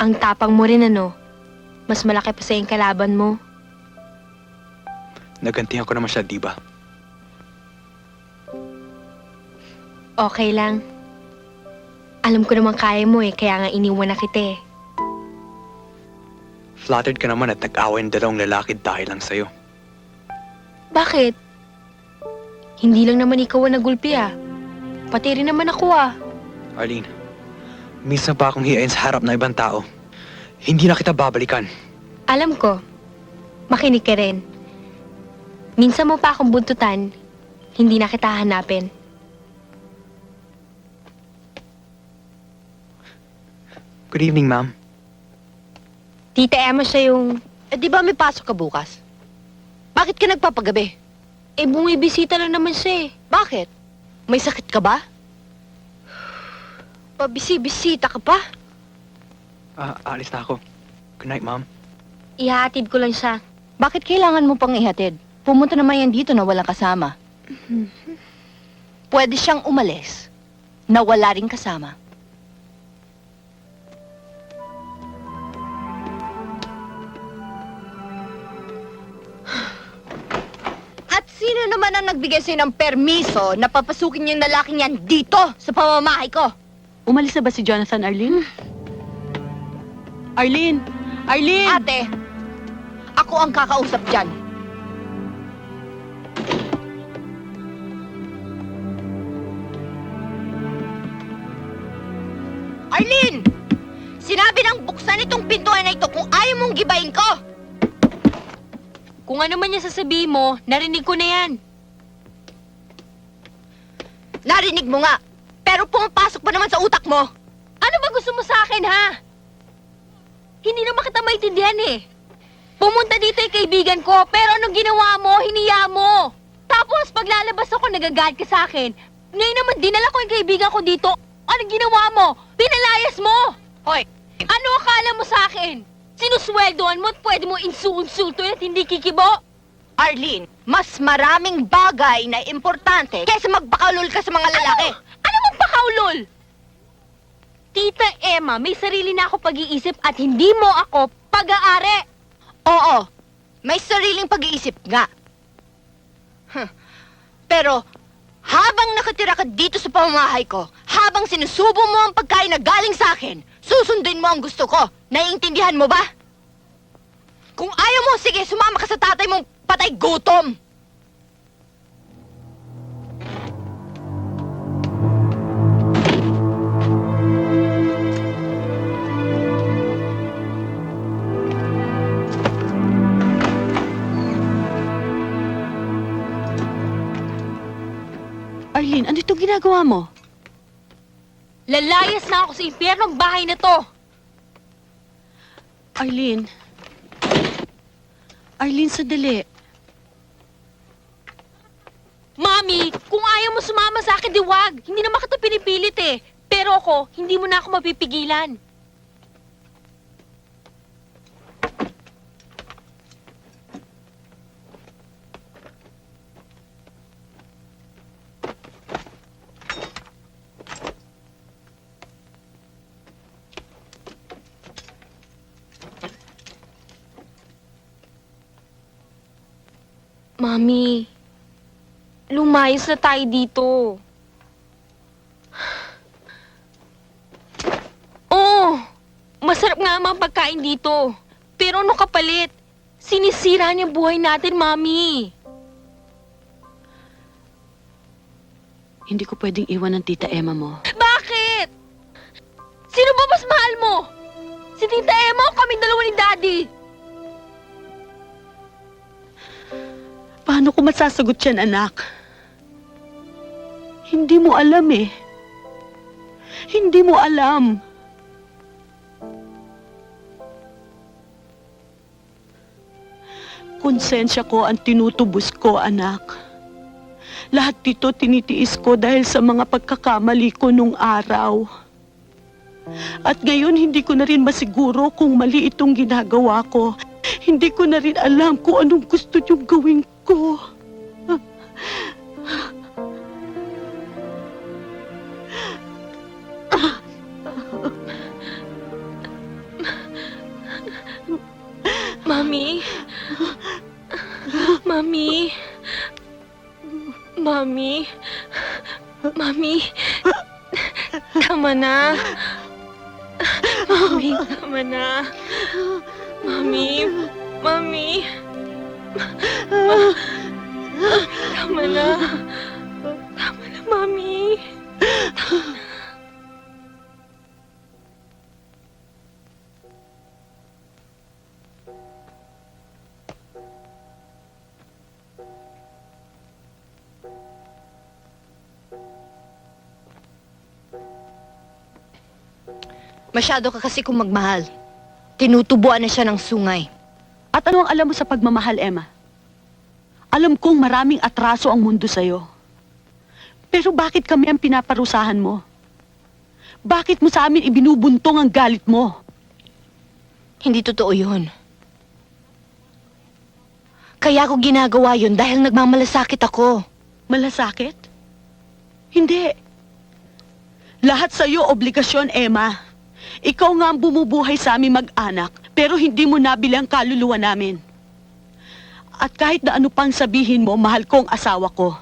F: Ang tapang mo rin ano. Mas malaki pa sa yung kalaban mo.
M: Nagantihan ko naman siya, di ba?
F: Okay lang. Alam ko naman kaya mo eh, kaya nga iniwan na kita eh.
M: Flattered ka naman at nag-away ng dalawang lalaki dahil lang sa'yo.
F: Bakit? Hindi lang naman ikaw ang nagulpi ah. Pati rin naman ako ah.
M: Arlene, minsan pa akong hiyain sa harap ng ibang tao. Hindi na kita babalikan.
F: Alam ko. Makinig ka rin. Minsan mo pa akong buntutan, hindi na kita hanapin.
B: Good evening, ma'am.
F: Tita Emma siya yung...
O: di ba may pasok ka bukas? Bakit ka nagpapagabi?
F: bumibisita lang naman siya eh.
O: Bakit? May sakit ka ba? Pabisi-bisita ka pa?
B: Alis na ako. Good night, ma'am.
F: Ihahatid ko lang siya.
O: Bakit kailangan mo pang ihatid? Pumunta naman yan dito na walang kasama. Pwede siyang umalis na wala ring kasama. At sino naman ang nagbigay sa'yo ng permiso na papasukin yung lalaking yan dito sa pamamahay ko? Umalis na ba si Jonathan, Arlene? Arlene! Arlene! Ate, ako ang kakausap dyan. Arlene! Sinabi ng buksan itong pintuan na ito kung ayaw mong gibayin ko!
F: Kung ano man niya sasabihin mo, narinig ko na yan.
O: Narinig mo nga, pero pumapasok pa naman sa utak mo.
F: Ano ba gusto mo sa akin, ha? Hindi naman kita maintindihan eh. Pumunta dito yung kaibigan ko, pero anong ginawa mo? Hiniya mo. Tapos paglalabas ako, nagagalit ka sa akin. Ngayon naman, dinala ko yung kaibigan ko dito. Anong ginawa mo? Pinalayas mo!
O: Hoy!
F: Ano akala mo sa akin? Sinusweldoan mo at pwede mo insulto at hindi kikibo?
O: Arlene, mas maraming bagay na importante kaysa magpakaulol ka sa mga lalaki.
F: Ano magpakaulol? Tita Emma, may sarili na ako pag-iisip at hindi mo ako pag-aari.
O: Oo, may sariling pag-iisip nga. Pero, habang nakatira ka dito sa pamamahay ko, habang sinusubo mo ang pagkain na galing sa akin, susundin mo ang gusto ko. Naiintindihan mo ba? Kung ayaw mo, sige, sumama ka sa tatay mong patay gutom.
F: Arlene, ano itong ginagawa mo? Lalayas na ako sa impyernong bahay na to!
O: Arlene. Arlene, sandali.
F: Mami, kung ayaw mo sumama sa akin, di wag. Hindi naman kita pinipilit eh. Pero ako, hindi mo na ako mapipigilan. Mami, lumayas na tayo dito. Oo, masarap nga ang mga pagkain dito. Pero ano kapalit? Sinisira niya buhay natin, Mami.
O: Hindi ko pwedeng iwan ng tita Emma mo.
F: Bakit? Sino ba mas mahal mo? Si Tita Emma o kaming dalawa ni Daddy?
O: Paano ko masasagot yan, anak? Hindi mo alam eh. Hindi mo alam. Konsensya ko ang tinutubos ko, anak. Lahat dito tinitiis ko dahil sa mga pagkakamali ko nung araw. At ngayon hindi ko na rin masiguro kung mali itong ginagawa ko. Hindi ko na rin alam kung anong gusto niyong gawin ko.
F: Mami? Mami? Mami? Mami? Tama na. Mami, tama na. Mami? Mami? Tama na. Tama na, Mami. Masyado ka kasi kung magmahal. Tinutubuan na siya ng sungay.
O: At ano ang alam mo sa pagmamahal, Emma? Alam kong maraming atraso ang mundo sa'yo. Pero bakit kami ang pinaparusahan mo? Bakit mo sa amin ibinubuntong ang galit mo?
F: Hindi totoo yun. Kaya ako ginagawa yun dahil nagmamalasakit ako.
O: Malasakit? Hindi. Lahat sa'yo obligasyon, Emma. Ikaw nga ang bumubuhay sa aming mag-anak, pero hindi mo nabili ang kaluluwa namin. At kahit na ano pang sabihin mo, mahal ko ang asawa ko.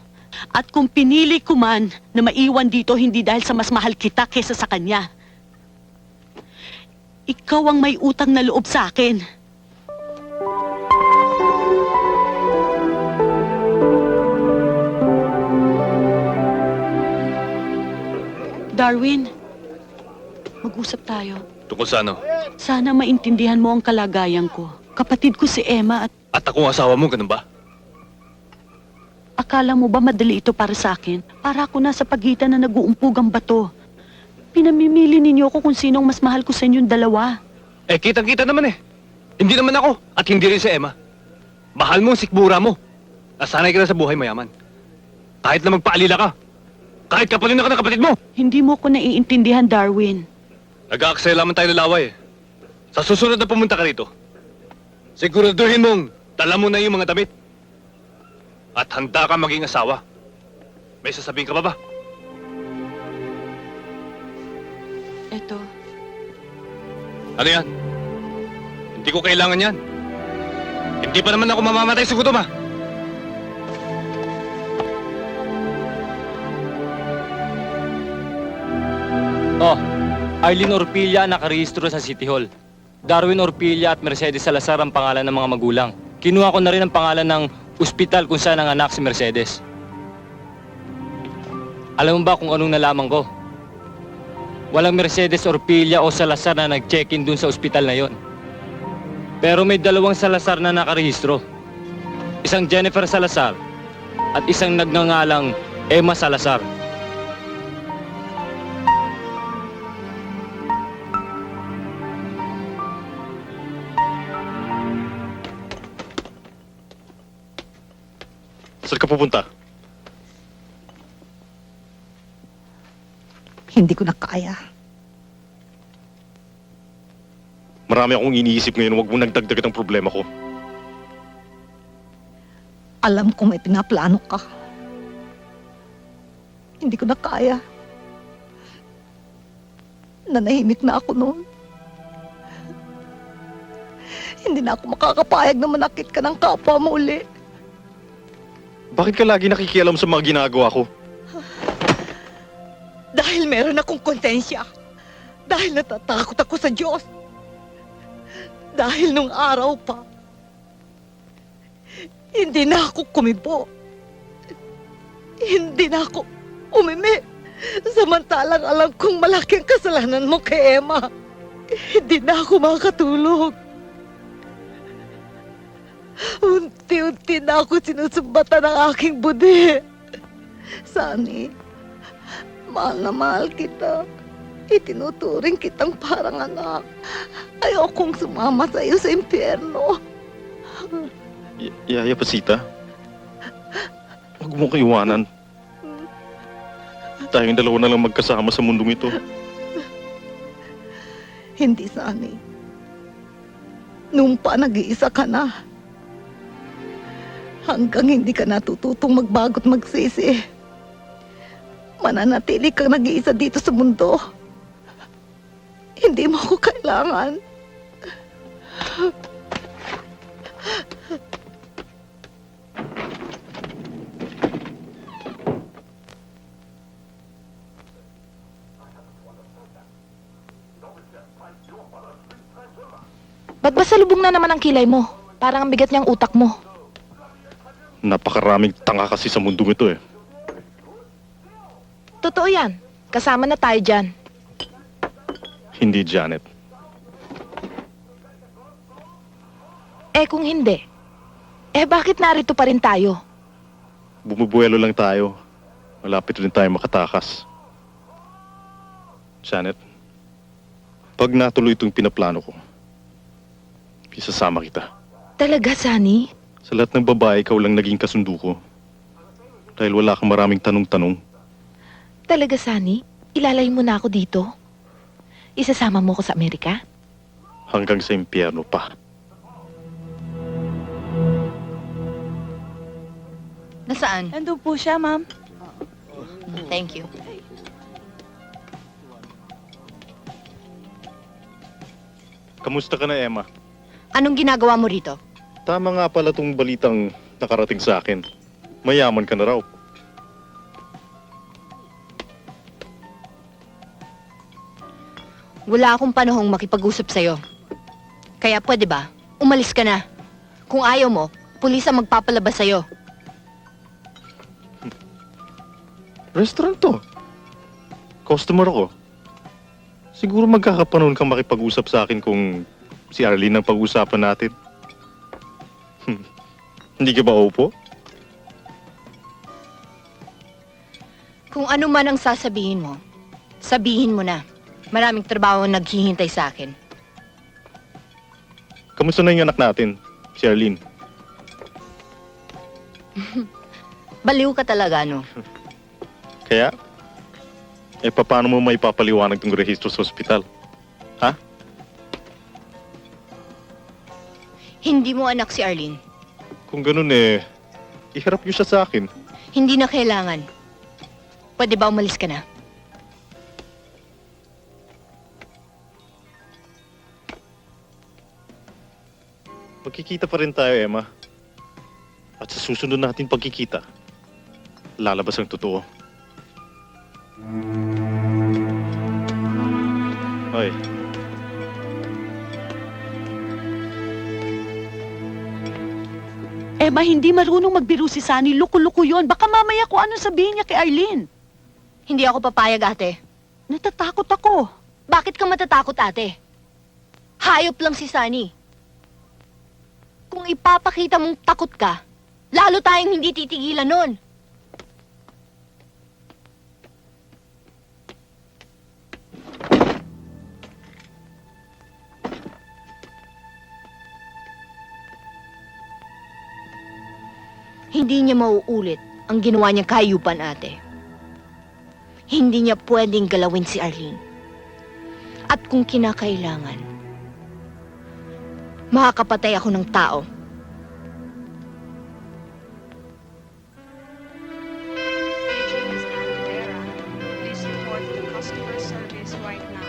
O: At kung pinili ko man na maiwan dito, hindi dahil sa mas mahal kita kesa sa kanya. Ikaw ang may utang na loob sa akin. Darwin, mag-usap tayo.
A: Tungkol sa ano?
O: Sana maintindihan mo ang kalagayan ko. Kapatid ko si Emma at
A: At ako ang asawa mo, ganun ba?
O: akala mo ba madali ito para sa akin? Para ako nasa pagitan na nag-uumpog ang bato. Pinamimili ninyo ko kung sinong mas mahal ko sa inyong dalawa.
L: Eh, kitang-kita naman eh. Hindi naman ako, at hindi rin si Emma. Mahal mo ang sikmura mo. Nasanay ka na sa buhay mayaman. Kahit na magpaalila ka. Kahit kapalin ka ng kapatid mo.
O: Hindi mo ko naiintindihan, Darwin.
L: Nag-aaksaya lamang tayo ng laway eh. Sa susunod na pumunta ka rito, siguraduhin mong dala mo na yung mga damit. At handa ka maging asawa. May sasabihin ka ba ba?
O: Eto,
L: Ano yan? Hindi ko kailangan yan. Hindi pa naman ako mamamatay sa gutom, ha?
Q: Oh, Arlene Orpilla nakarehistro sa City Hall. Darwin Orpilla at Mercedes Salazar ang pangalan ng mga magulang. Kinuha ko na rin ang pangalan ng ospital kung saan ang anak si Mercedes. Alam mo ba kung anong nalaman ko? Walang Mercedes Orpilla o Salazar na nag-check-in dun sa ospital na yon. Pero may dalawang Salazar na nakarehistro. Isang Jennifer Salazar at isang nagngangalang Emma Salazar.
G: Saan ka pupunta?
J: Hindi ko na kaya.
G: Marami akong iniisip ngayon, huwag mong nagdagdagan ang problema ko.
J: Alam ko may pinaplano ka. Hindi ko na kaya. Nanahimik na ako noon. Hindi na ako makakapayag na manakit ka ng kapwa mo uli.
G: Bakit ka lagi nakikialam sa mga ginagawa ko?
J: Dahil meron akong konsensya. Dahil natatakot ako sa Diyos. Dahil nung araw pa, hindi na ako kumibo. Hindi na ako umimi. Samantalang alam kong malaking kasalanan mo kay Emma. Hindi na ako makatulog. Unti-unti na ako sinusumbatan ng aking budi. Sani, mahal na mahal kita. Itinuturing kitang parang anak. Ayokong sumama sa iyo sa impyerno.
G: Yaya Pasita, huwag mo ko iwanan. Tayong dalawa na lang magkasama sa mundong ito.
J: Hindi, Sani. Nung pa nag-iisa ka na. Hanggang hindi ka natututong magbago't magsisi. Mananatili kang nag-iisa dito sa mundo. Hindi mo ako kailangan.
F: Ba't ba salubong na naman ang kilay mo? Parang ang bigat niyang utak mo.
G: Napakaraming tanga kasi sa mundong ito eh.
F: Totoo yan. Kasama na tayo dyan.
G: Hindi, Janet.
F: Eh kung hindi, bakit narito pa rin tayo?
G: Bumubuelo lang tayo. Malapit rin tayo makatakas. Janet, Pag natuloy itong pinaplano ko, isasama kita.
F: Talaga, Sunny?
G: Sa lahat ng babae, ikaw lang naging kasundo ko. Dahil wala kang maraming tanong-tanong.
F: Talaga, Sunny? Ilalay mo na ako dito? Isasama mo ko sa Amerika?
G: Hanggang sa impyerno pa.
F: Nasaan?
N: Nandun po siya, ma'am.
F: Thank you.
G: Kamusta ka na, Emma?
F: Anong ginagawa mo rito?
G: Tama nga pala tong balitang nakarating sa akin. Mayaman ka na raw.
F: Wala akong panahong makipag-usap sa'yo. Kaya pwede ba, umalis ka na. Kung ayaw mo, pulis ang magpapalabas sa'yo.
G: Restaurant to. Customer ako. Siguro magkakapanahon kang makipag-usap sa akin kung si Arlene ang pag-usapan natin. Hindi ka ba upo?
F: Kung ano man ang sasabihin mo, sabihin mo na. Maraming trabaho ang naghihintay sa akin.
G: Kamusta na yung anak natin, si Arlene?
F: Baliw ka talaga, no?
G: Kaya? Paano mo may papaliwanag ng rehistro sa ospital? Ha?
F: Hindi mo anak si Arlene.
G: Kung ganun iharap niyo siya sa akin.
F: Hindi na kailangan. Pwede ba umalis ka na?
G: Magkikita pa rin tayo, Emma. At sa susunod natin pagkikita, lalabas ang totoo. Hoy.
O: Emma, hindi marunong magbiro si Sunny. Luko-luko yun. Baka mamaya kung ano sabihin niya kay Arlene.
F: Hindi ako papayag, ate.
O: Natatakot ako.
F: Bakit ka matatakot, ate? Hayop lang si Sunny. Kung ipapakita mong takot ka, lalo tayong hindi titigilan nun. Hindi niya mauulit ang ginawa niyang kahayupan, ate. Hindi niya pwedeng galawin si Arlene. At kung kinakailangan, makakapatay ako ng tao.
R: Please report to the customer service right now.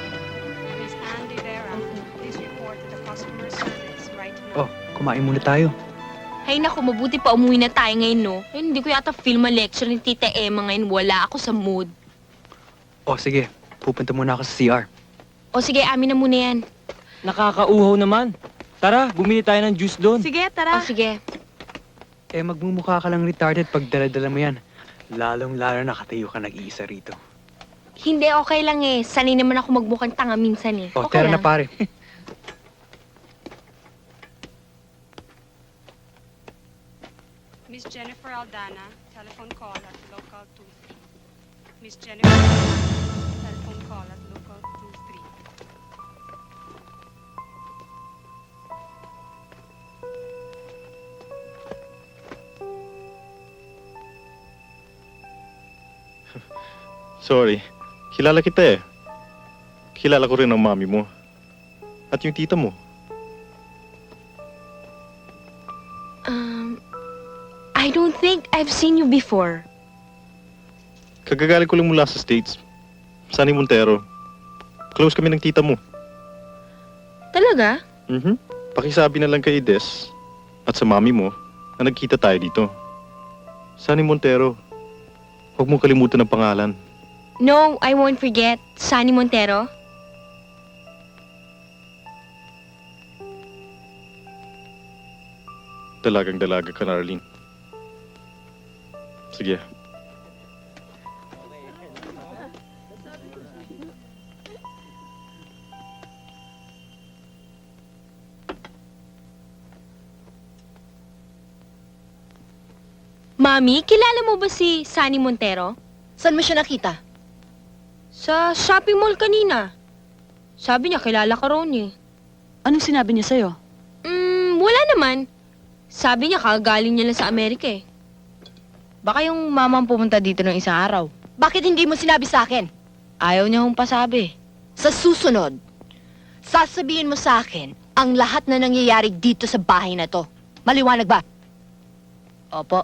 R: Miss Andy Vera, please report to the customer service right now.
B: Oh, kumain muna tayo.
D: Ay naku, mabuti pa umuwi na tayo ngayon, no? Ay, hindi ko yata film ang lecture ni Tita Emma ngayon. Wala ako sa mood.
B: Oh, sige. Pupunta muna ako sa CR.
D: O sige, amin na muna yan.
Q: Nakakauhaw naman. Tara, bumili tayo ng juice doon.
N: Sige, tara.
D: O sige.
B: Magmumukha ka lang retarded pag dala-dala mo yan. Lalong-lalo nakatayo ka nag-iisa rito.
D: Hindi, okay lang eh. Sanay naman ako magmukhang tanga minsan eh.
B: Oh,
D: Okay
B: tara na
D: lang.
B: pare.
R: Miss Jennifer Aldana, telephone call at local 23. Miss Jennifer Aldana, telephone call at local 23.
G: Sorry. Kilala kita eh. Kilala ko rin ang mami mo. At yung tita mo.
D: I don't think I've seen you before.
G: Kagagaling ko lang mula sa States. Sunny Montero. Close kami ng tita mo.
D: Talaga?
G: Pakisabi na lang kay Des at sa mami mo na nagkita tayo dito. Sunny Montero. Huwag mong kalimutan ang pangalan.
D: No, I won't forget. Sunny Montero.
G: Dalagang dalaga ka na, Arlene. Sige.
D: Mami, kilala mo ba si Sunny Montero?
F: Saan mo siya nakita?
D: Sa shopping mall kanina.
F: Sabi niya, kilala ka raw niya.
O: Anong sinabi niya sa'yo?
F: Wala naman. Sabi niya, kagaling niya lang sa Amerika eh.
N: Baka yung mamang pumunta dito ng isang araw.
F: Bakit hindi mo sinabi sa akin?
N: Ayaw niya hong pasabi.
F: Sa susunod, sasabihin mo sa akin ang lahat na nangyayari dito sa bahay na to. Maliwanag ba?
N: Opo.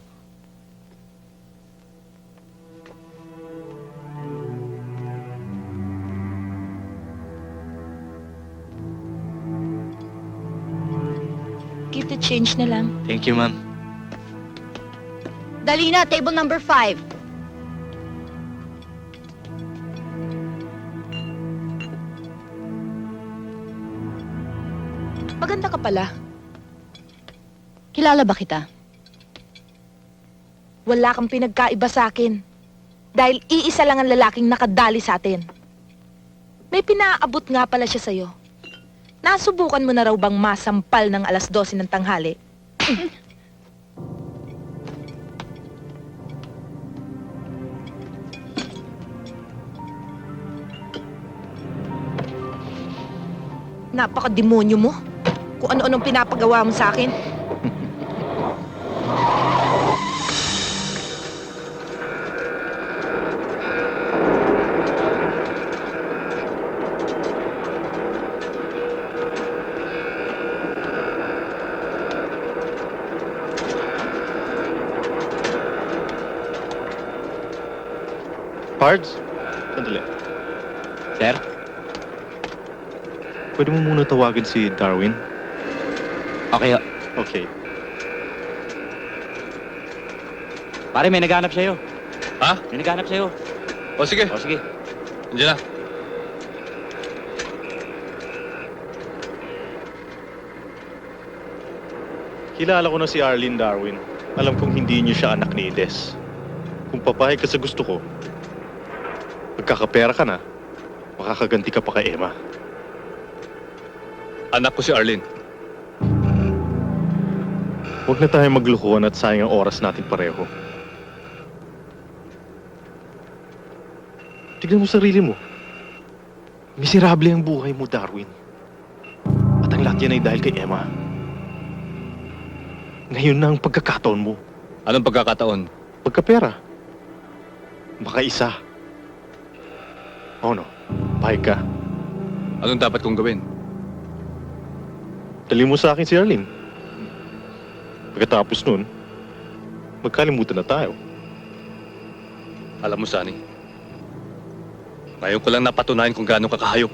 N: Keep the change na lang.
M: Thank you, ma'am.
F: Dali na, table number 5.
N: Maganda ka pala.
F: Kilala ba kita?
K: Wala kang pinagkaiba sa akin. Dahil iisa lang ang lalaking nakadali sa atin. May pinaabot nga pala siya sa'yo. Nasubukan mo na raw bang masampal ng 12:00 ng tanghali? Napaka-demonyo mo. Kung ano-anong pinapagawa mo sa akin.
G: Pards? Sandali.
M: Sir?
G: Pwede mo muna tawagin si Darwin?
M: Okay, ho.
G: Okay.
M: Pare, may naghanap sa'yo.
L: Ha?
M: May naghanap sa'yo.
L: O sige,
M: O, sige.
L: andiyan na.
G: Kilala ko na si Arlene Darwin. Alam kong hindi niyo siya anak ni Ines. Kung papayag ka sa gusto ko, magkakapera ka na, makakaganti ka pa kay Emma.
L: Anak ko si Arlene.
G: Huwag na tayo maglukuhan at sayang ang oras natin pareho. Tignan mo sarili mo. Miserable ang buhay mo, Darwin. At ang lahat yan ay dahil kay Emma. Ngayon na ang pagkakataon mo.
L: Anong pagkakataon?
G: Pagkapera. Makaisa. O no, pahig ka.
L: Anong dapat kong gawin?
G: Dali mo sa akin si Arlene. Pagkatapos nun, magkalimutan na tayo.
L: Alam mo, Sunny, ngayon ko lang napatunayan kung gaano kakahayop.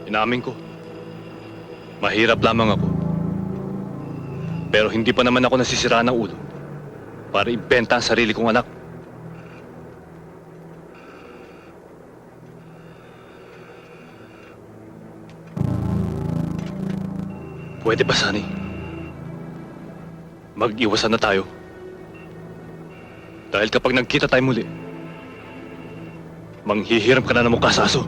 L: Inamin ko, mahirap lamang ako. Pero hindi pa naman ako nasisira ng ulo para ibenta ang sarili kong anak. Pwede ba, Sunny? Mag-iwasan na tayo. Dahil kapag nagkita tayo muli, manghihiram ka na ng mukha sa aso.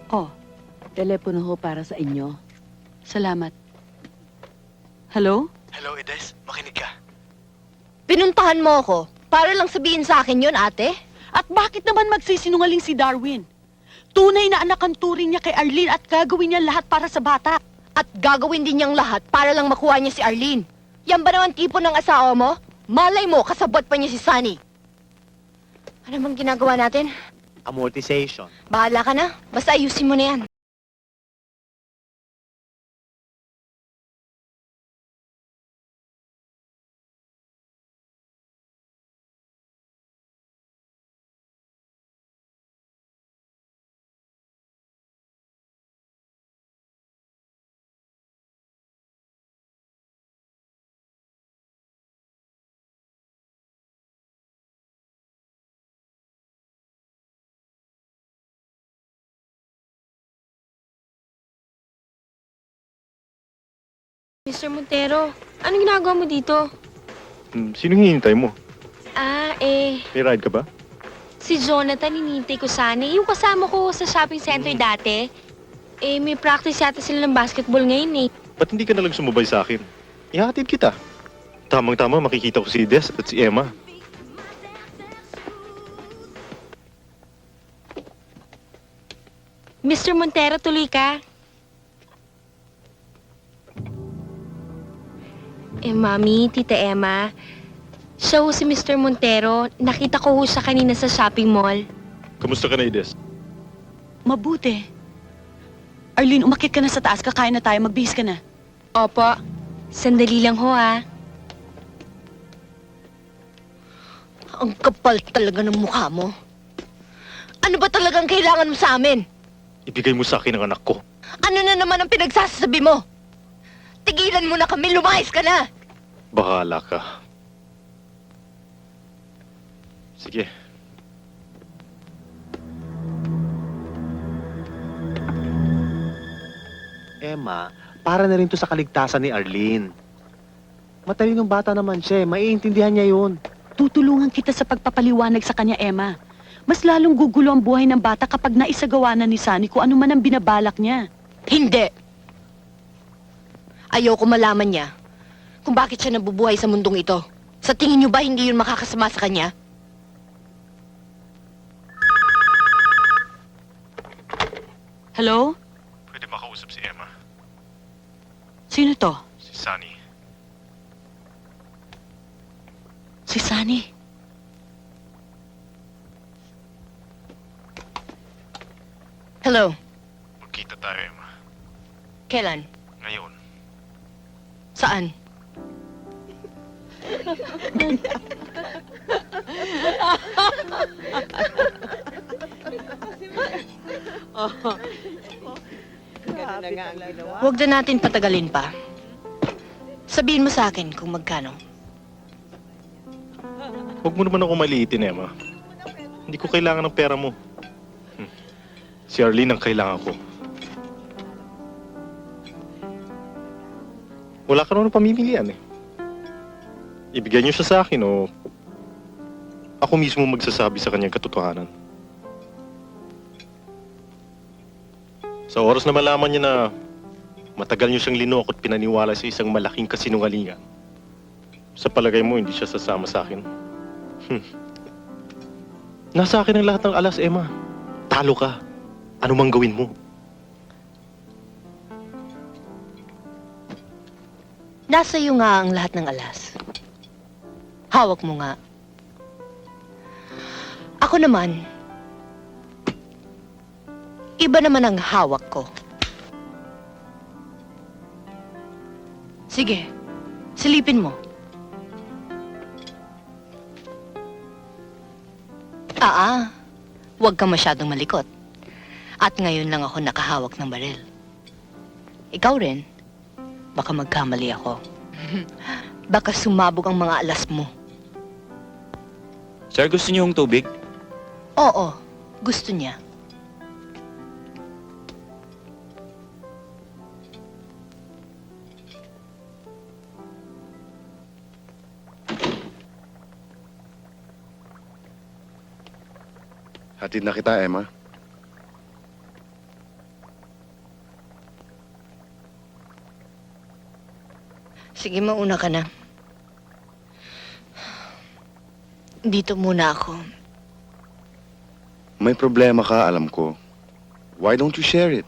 O: Oh, telepono ho para sa inyo. Salamat. Hello?
M: Hello, Ines. Makinig ka.
F: Pinuntahan mo ako para lang sabihin sa akin yun, ate?
O: At bakit naman magsisinungaling si Darwin? Tunay na anak ang turing niya kay Arlene at gagawin niya lahat para sa bata.
F: At gagawin din niyang lahat para lang makuha niya si Arlene. Yan ba naman tipo ng asawa mo? Malay mo, kasabot pa niya si Sunny. Ano bang ginagawa natin?
M: Amortization.
F: Bahala ka na. Basta ayusin mo na yan.
E: Mr. Montero, anong ginagawa mo dito?
G: Sino hinihintay mo?
E: Ah,
G: May ride ka ba?
F: Si Jonathan, hinihintay ko sana. Yung kasama ko sa shopping center dati. Eh, may practice yata sila ng basketball ngayon eh.
G: Ba't hindi ka na lang sumubay sa akin? Ihatid kita. Tamang-tama makikita ko si Des at si Emma.
F: Mr. Montero, tuloy ka. Mami, Tita Emma, siya ho si Mr. Montero. Nakita ko ho siya kanina sa shopping mall.
G: Kamusta ka na, Des?
O: Mabuti. Arlene, umakit ka na sa taas. Kakain na tayo. Magbihis ka na.
F: Opo. Sandali lang ho, ah. Ang kapal talaga ng mukha mo. Ano ba talagang kailangan mo sa amin?
G: Ibigay mo sa akin ang anak ko.
F: Ano na naman ang pinagsasabi mo? Tigilan mo na kami, lumayas ka na!
G: Bahala ka. Sige.
B: Emma, para na rin to sa kaligtasan ni Arlene. Matalinong bata naman siya, maiintindihan niya yun.
O: Tutulungan kita sa pagpapaliwanag sa kanya, Emma. Mas lalong gugulo ang buhay ng bata kapag naisagawa na ni Sunny kung ano man ang binabalak niya.
F: Hindi! Ayoko malaman niya kung bakit siya nabubuhay sa mundong ito. Sa tingin niyo ba hindi yun makakasama sa kanya?
O: Hello?
G: Pwede makausap si Emma.
O: Sino to?
G: Si Sunny.
O: Si Sunny.
F: Hello?
G: Magkita tayo, Emma.
F: Kailan?
G: Ngayon.
F: Saan? Huwag na natin patagalin pa. Sabihin mo sa akin kung magkano.
G: Huwag mo naman ako maliitin, Emma. Hindi ko kailangan ng pera mo. Si Arlene ang kailangan ko. Wala ka naman pamimilian eh. Ibigay niyo siya sa akin o ako mismo magsasabi sa kanyang katotohanan. Sa oras na malaman niya na matagal niyo siyang linoko at pinaniwala sa isang malaking kasinungalingan, sa palagay mo hindi siya sasama sa akin? Nasa akin ang lahat ng alas, Emma. Talo ka. Ano mang gawin mo.
F: Nasa iyo nga ang lahat ng alas. Hawak mo nga. Ako naman, iba naman ang hawak ko. Sige, silipin mo. Huwag kang masyadong malikot. At ngayon lang ako nakahawak ng baril. Ikaw rin, baka magkamali ako. Baka sumabog ang mga alas mo.
L: Sir, gusto niyo yung tubig?
F: Oo, gusto niya.
P: Hatid na kita, Emma.
F: Sige, mauna ka na. Dito muna ako.
P: May problema ka, alam ko. Why don't you share it?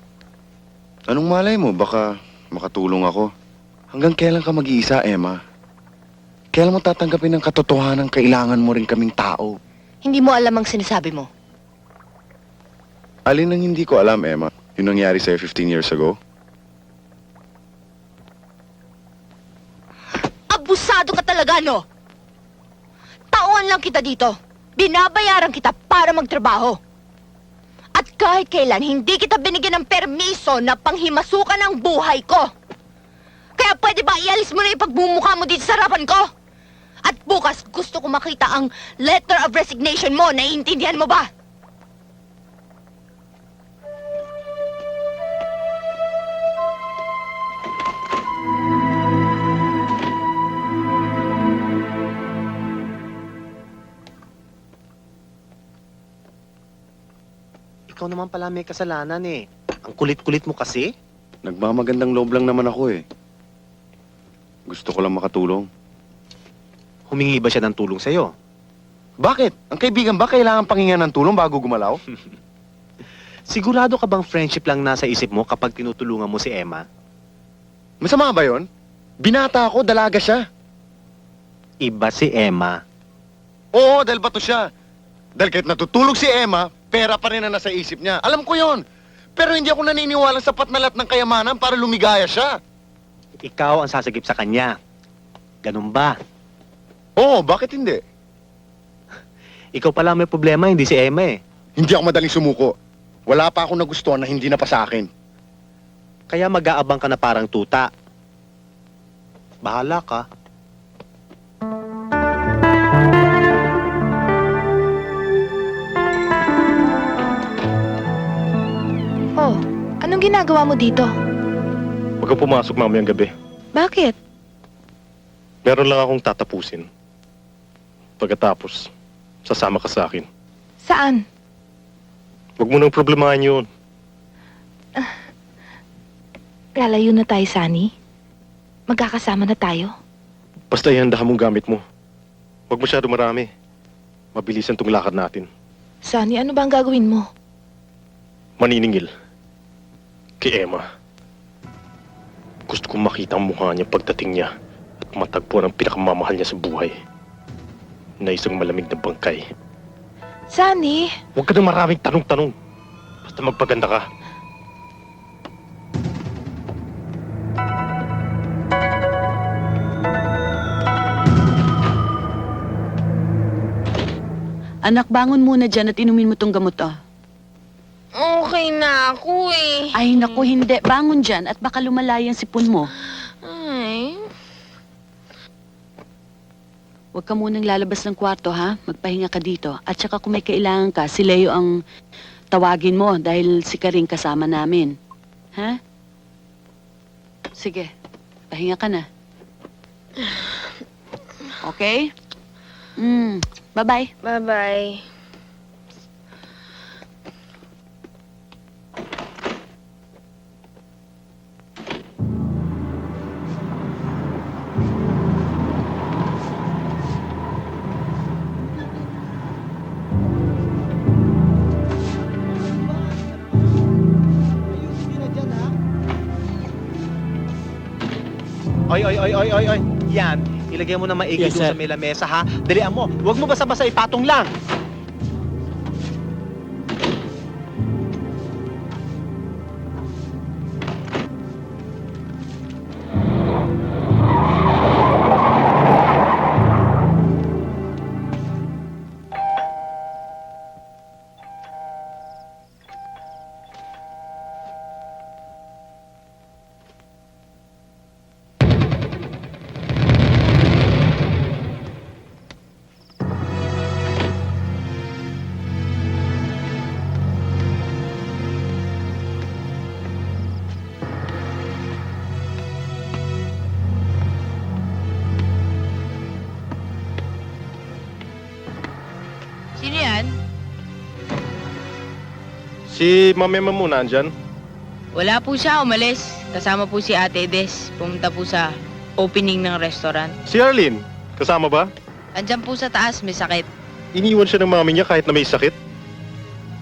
P: Anong malay mo? Baka makatulong ako. Hanggang kailan ka mag-iisa, Emma? Kailan mo tatanggapin ang katotohanan kailangan mo rin kaming tao?
F: Hindi mo alam ang sinasabi mo.
P: Alin ang hindi ko alam, Emma? Yung nangyari sa'yo 15 years ago?
F: Abusado ka talaga, no? Taon lang kita dito. Binabayaran kita para magtrabaho. At kahit kailan, hindi kita binigyan ng permiso na panghimasukan ang buhay ko. Kaya pwede ba ialis mo na yung pagbumukha mo dito sa harapan ko? At bukas, gusto ko makita ang letter of resignation mo. Naiintindihan mo ba?
B: ikaw naman pala may kasalanan eh. Ang kulit-kulit mo kasi.
P: Nagmamagandang loob lang naman ako eh. Gusto ko lang makatulong.
B: Humingi ba siya ng tulong sa'yo?
P: Bakit? Ang kaibigan ba kailangan panghingan ng tulong bago gumalaw?
B: Sigurado ka bang friendship lang nasa isip mo kapag tinutulungan mo si Emma?
P: Masama ba yon? Binata ako, dalaga siya.
B: Iba si Emma.
P: Oo, dahil bato siya. Dahil kahit natutulog si Emma, pera pa rin ang nasa isip niya. Alam ko yon. Pero hindi ako naniniwala sapat na lahat ng kayamanan para lumigaya siya.
B: Ikaw ang sasagip sa kanya. Ganun ba?
P: Oo, bakit hindi?
B: Ikaw pala may problema, hindi si Emma eh.
P: Hindi ako madaling sumuko. Wala pa akong nagustuhan na hindi na pa sa akin.
B: Kaya mag-aabang ka na parang tuta. Bahala ka.
K: Oh, anong ginagawa mo dito?
G: Huwag kang pumasok mamayang gabi.
K: Bakit?
G: Meron lang akong tatapusin. Pagkatapos, sasama ka sa akin.
K: Saan?
G: Huwag mo nang problemahan yun.
K: Lalayo na tayo, Sunny. Magkakasama na tayo.
G: Basta ihandahan mong gamit mo. Huwag masyado marami. Mabilisan tong lakad natin.
K: Sunny, ano ba ang gagawin mo?
G: Maniningil. Kay Emma. Gusto kong makita ang mukha niya pagdating niya at matagpuan ang pinakamamahal niya sa buhay. Na isang malamig na bangkay.
K: Sunny!
G: Huwag ka na maraming tanong-tanong. Basta magpaganda ka.
O: Anak, bangon muna dyan at inumin mo tong gamot, ah.
F: Okay na ako eh.
O: Ay, naku, hindi. Bangon dyan at baka lumalay ang sipon mo.
F: Ay.
O: Huwag ka munang lalabas ng kwarto, ha? Magpahinga ka dito. At saka kung may kailangan ka, si Leo ang tawagin mo dahil si Karing kasama namin. Ha? Sige, pahinga ka na. Okay? Bye-bye.
F: Bye-bye.
B: Oy. Yan, ilagay mo na maigi
M: Yes,
B: doon
M: sir.
B: sa may lamesa ha. Dalian mo. Huwag mo basta-basta ipatong lang.
K: Sino yan?
G: Si Ma'am Emma mo nandyan?
K: Wala po siya, umalis. Kasama po si Ate Des. Pumunta po sa opening ng restaurant.
G: Si Arlene, kasama ba?
K: Andyan po sa taas, may sakit.
G: Iniwan siya ng mami niya kahit na may sakit.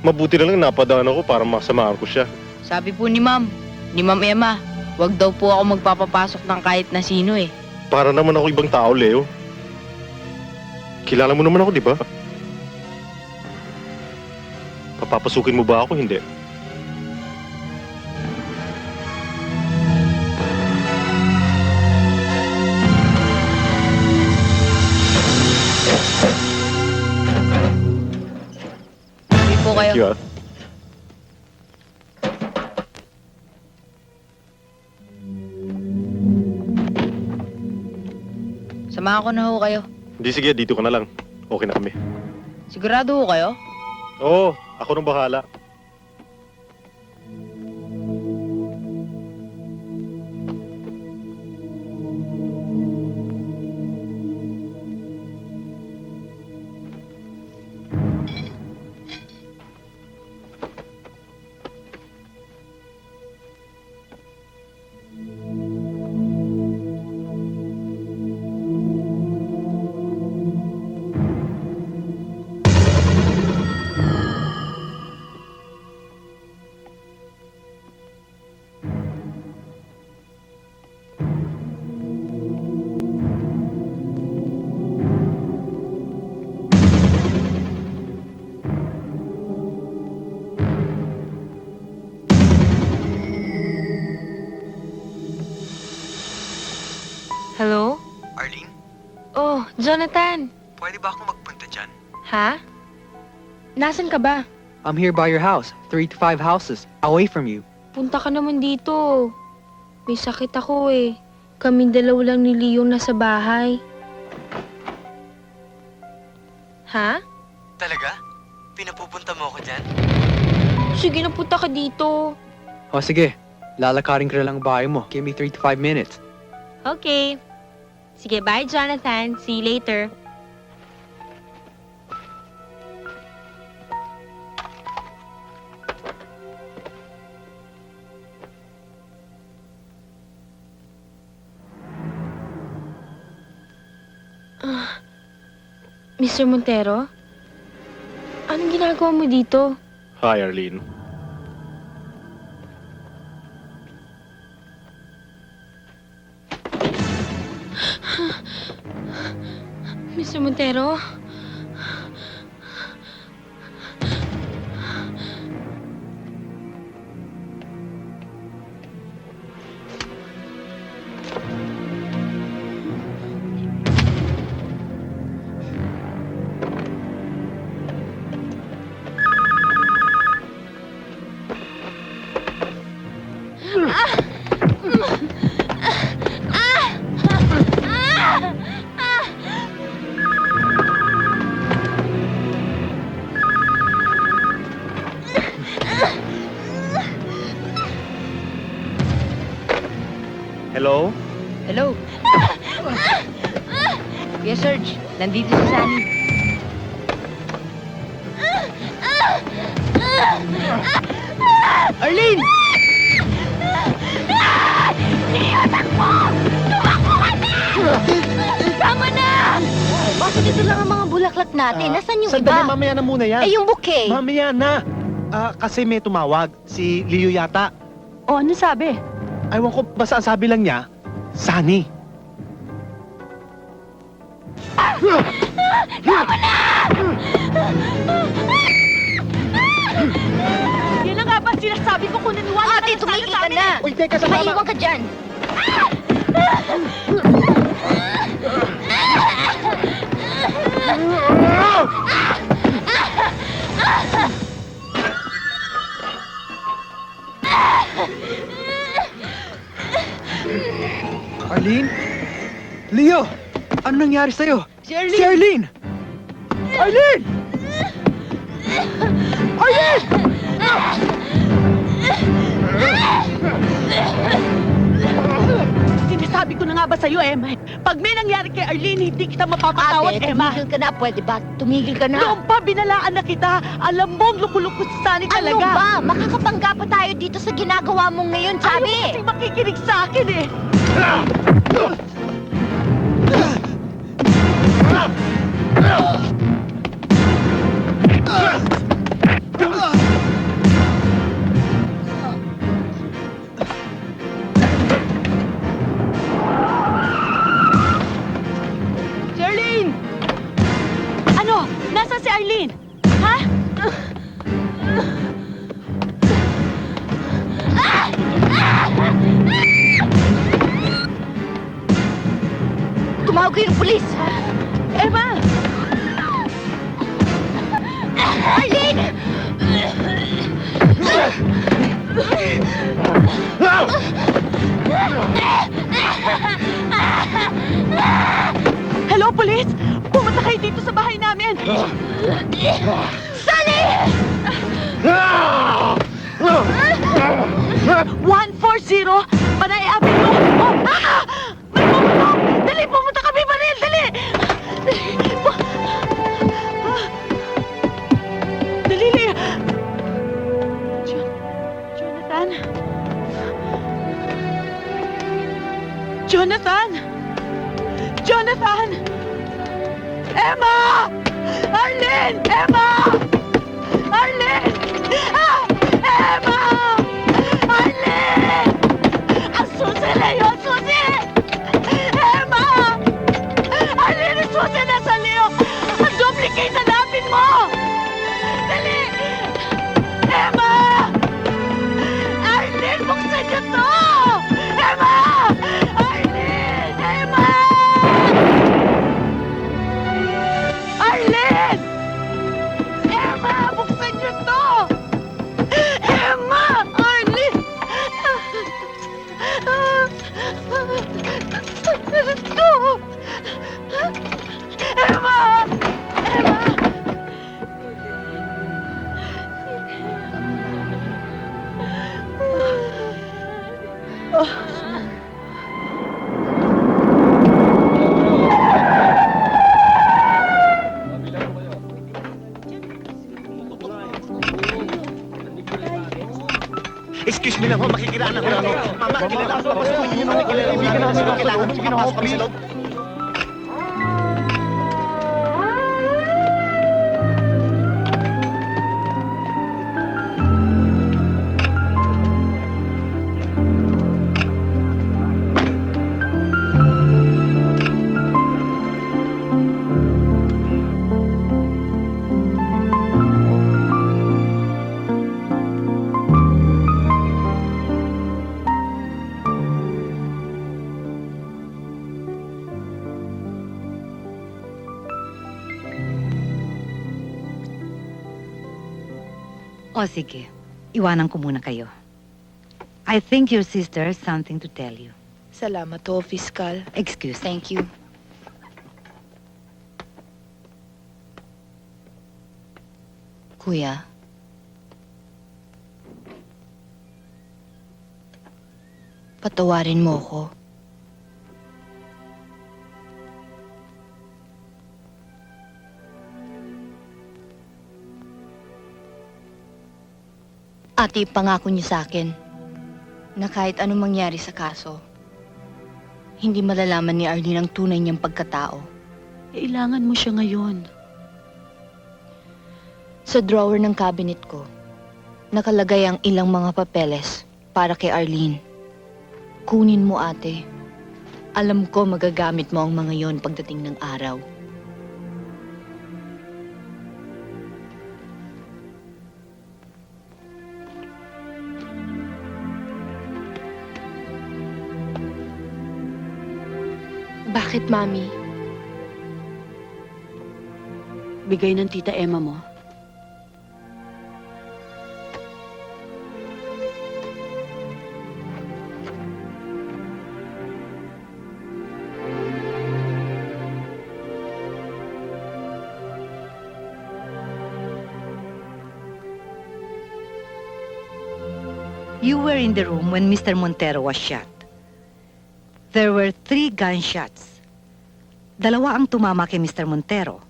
G: Mabuti na lang napadaan ako para masamahan ko siya.
K: Sabi po ni Ma'am Emma, wag daw po ako magpapapasok ng kahit na sino eh.
G: Para naman ako ibang tao, Leo. Kilala mo naman ako, di ba? Papapasukin mo ba ako? Hindi.
K: Hindi po kayo.
G: Thank you, ah.
K: Samahan ko na ho kayo.
G: Hindi, sige, dito ka na lang. Okay na kami.
K: Sigurado ho kayo?
G: Oo, ako nang bahala.
D: Oh, Jonathan.
B: Pwede ba ako magpunta dyan?
D: Ha? Nasaan ka ba?
B: I'm here by your house, 3 to 5 houses, away from you.
D: Punta ka naman dito. May sakit ako eh. Kaming dalawa lang ni Leo nasa bahay. Ha?
B: Talaga? Pinapupunta mo ako dyan?
D: Sige, napunta ka dito.
B: O sige, lalakarin ko na lang ang bahay mo. Give me 3 to 5 minutes.
D: Okay. Sige, bye, Jonathan. See you later. Mr. Montero? Anong ginagawa mo dito?
G: Hi, Arlene.
D: Mr. Montero?
B: Hello?
F: Hello? Kuya Serge, nandito si Sunny. Arlene!
E: Takbo! Tumakbo ka na! Tama na! Bakit ito lang ang mga bulaklak natin? Nasaan yung
B: Sandali,
E: iba?
B: mamaya na muna yan.
E: Eh, yung bouquet.
B: Mamaya na. Kasi may tumawag, si Leo yata.
O: O, ano sabi?
B: Ewan ko, basta ang sabi lang niya, Sunny.
E: Tama na!
O: Yan na nga ba sinasabi ko kung naniwala
E: Ate, tumigil ka na!
B: Uy, teka, sa mama.
E: Maiwan ka dyan!
B: Arlene? Leo! Ano nangyari sa'yo?
E: Si Arlene!
B: Si Arlene! Arlene! Arlene!
O: Sinasabi ko na nga ba sa'yo, Emma? Pag may nangyari kay Arlene, hindi kita mapapatawad,
E: Ate,
O: Emma.
E: tumigil ka na. Pwede ba? Tumigil ka na.
O: Noon pa, binalaan na kita. Alam mo, ang lukuluko si Sunny
E: Ano
O: talaga.
E: ba? Makakabangga pa tayo dito sa ginagawa mo ngayon, sabi!
O: Ayaw kasi makikinig sa akin eh. Si Arlene! Ano? Nasaan si Arlene? Ha?
E: Tumawag ko yung pulis!
O: Emma!
E: Arlene!
O: Hello, police! Pumunta kayo dito sa bahay namin!
E: Sunny!
O: 140 Panay Avenue! Oh! Ah! May pumutok! Dali, pumunta kami, Manil! Dali! Dali, Lea! Jonathan? Jonathan! Jonathan! Emma! Arlene! Emma! Arlene! Ah! Emma! Arlene! Ang susi, Leo! Ang susi! Emma! Arlene, ang susi na sa Leo! Ang duplicate na natin mo! Dali! Emma! Arlene, buksan niyo to! Emma! Arlene! Emma!
B: Mama, kilala ko. Kaibigan namin ako. Kailangan sige na, kami sa loob.
J: O sige, iwanan ko muna kayo. I think your sister has something to tell you.
K: Salamat ho, Fiskal.
J: Excuse.
F: Thank you. Kuya, patawarin mo ko. Ate, pangako niyo sa akin na kahit anong mangyari sa kaso, hindi malalaman ni Arlene ang tunay niyang pagkatao.
O: Kailangan mo siya ngayon.
F: Sa drawer ng cabinet ko, nakalagay ang ilang mga papeles para kay Arlene. Kunin mo, ate. Alam ko magagamit mo ang mga yon pagdating ng araw. Bakit, Mami?
O: Bigay ng Tita Emma mo.
J: You were in the room when Mr. Montero was shot. There were 3 gunshots. 2 ang tumama kay Mr. Montero.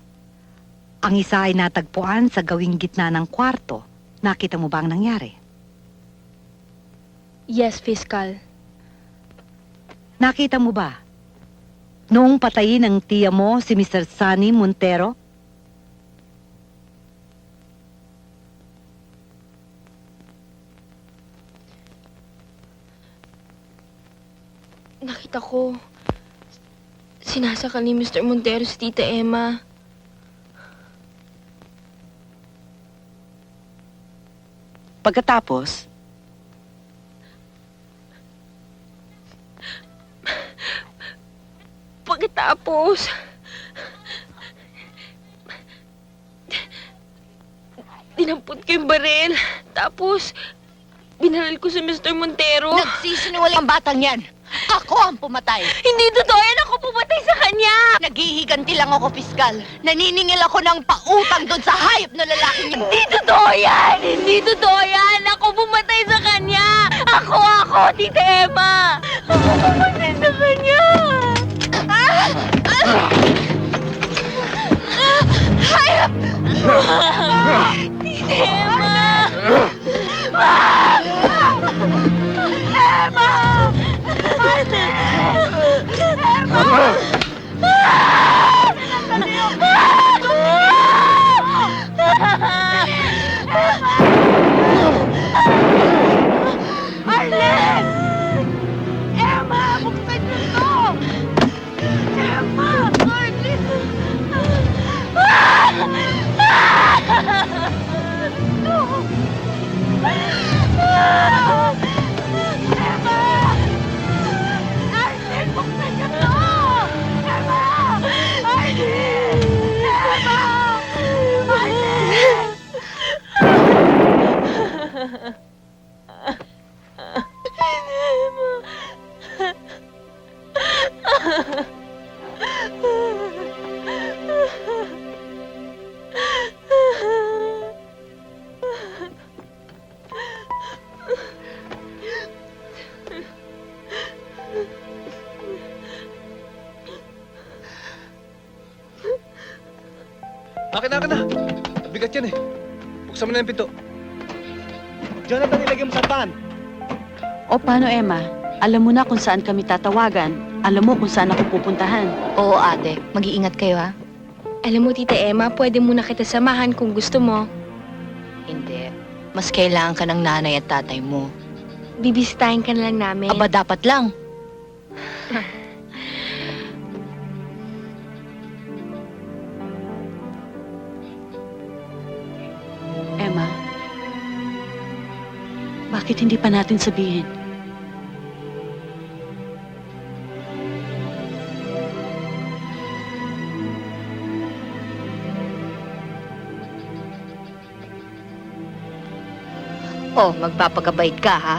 J: Ang isa ay natagpuan sa gawing gitna ng kwarto. Nakita mo ba ang nangyari?
F: Yes, Fiskal.
J: Nakita mo ba? Noong patayin ng tiya mo si Mr. Sunny Montero?
F: Nakita ko, sinasakal ni Mr. Montero si Tita Emma.
O: Pagkatapos,
F: Dinampot ko yung baril. Tapos, binaril ko si Mr. Montero. Nagsisinungaling ang batang yan. Ako ang pumatay. Hindi totoo yan. Ako pumatay sa kanya. Naghihiganti lang ako, Piskal. Naniningil ako ng pautang doon sa hayop na lalaking yun. Hindi totoo yan. Hindi totoo yan. Ako pumatay sa kanya. Ako, Tita Emma. Ako pumatay sa kanya. Hayop! Tita Emma! Emma! Arlen! Emma! Buksan niyo to! Emma! Arlen! Emma! Arlen! Buksan niyo to! Emma! Arlen! Emma!
L: Akin na! Bigat yan eh. Buksan mo na yung pinto.
B: Jonathan, ilagay mo sa pan.
O: O paano, Emma? Alam mo na kung saan kami tatawagan. Alam mo kung saan ako pupuntahan.
F: Oo, ate. Mag-iingat kayo, ha? Alam mo, Tita Emma, pwede muna kita samahan kung gusto mo. Hindi. Mas kailangan ka ng nanay at tatay mo. Bibisitahin ka na lang namin. Aba, dapat lang.
O: Emma, bakit hindi pa natin sabihin?
F: Oh, magpapagabait ka, ha?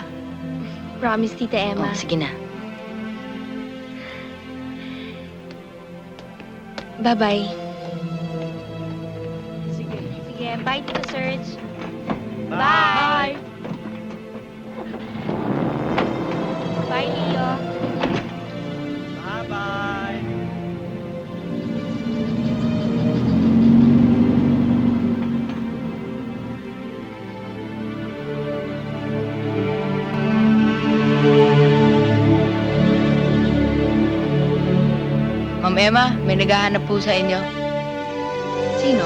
F: Promise, Tita Emma. Oh, sige na. Bye-bye. Sige, bye, Tita Serge. Bye! Bye, Leo.
B: Bye-bye.
F: Ma'am Emma, may naghahanap po sa inyo. Sino?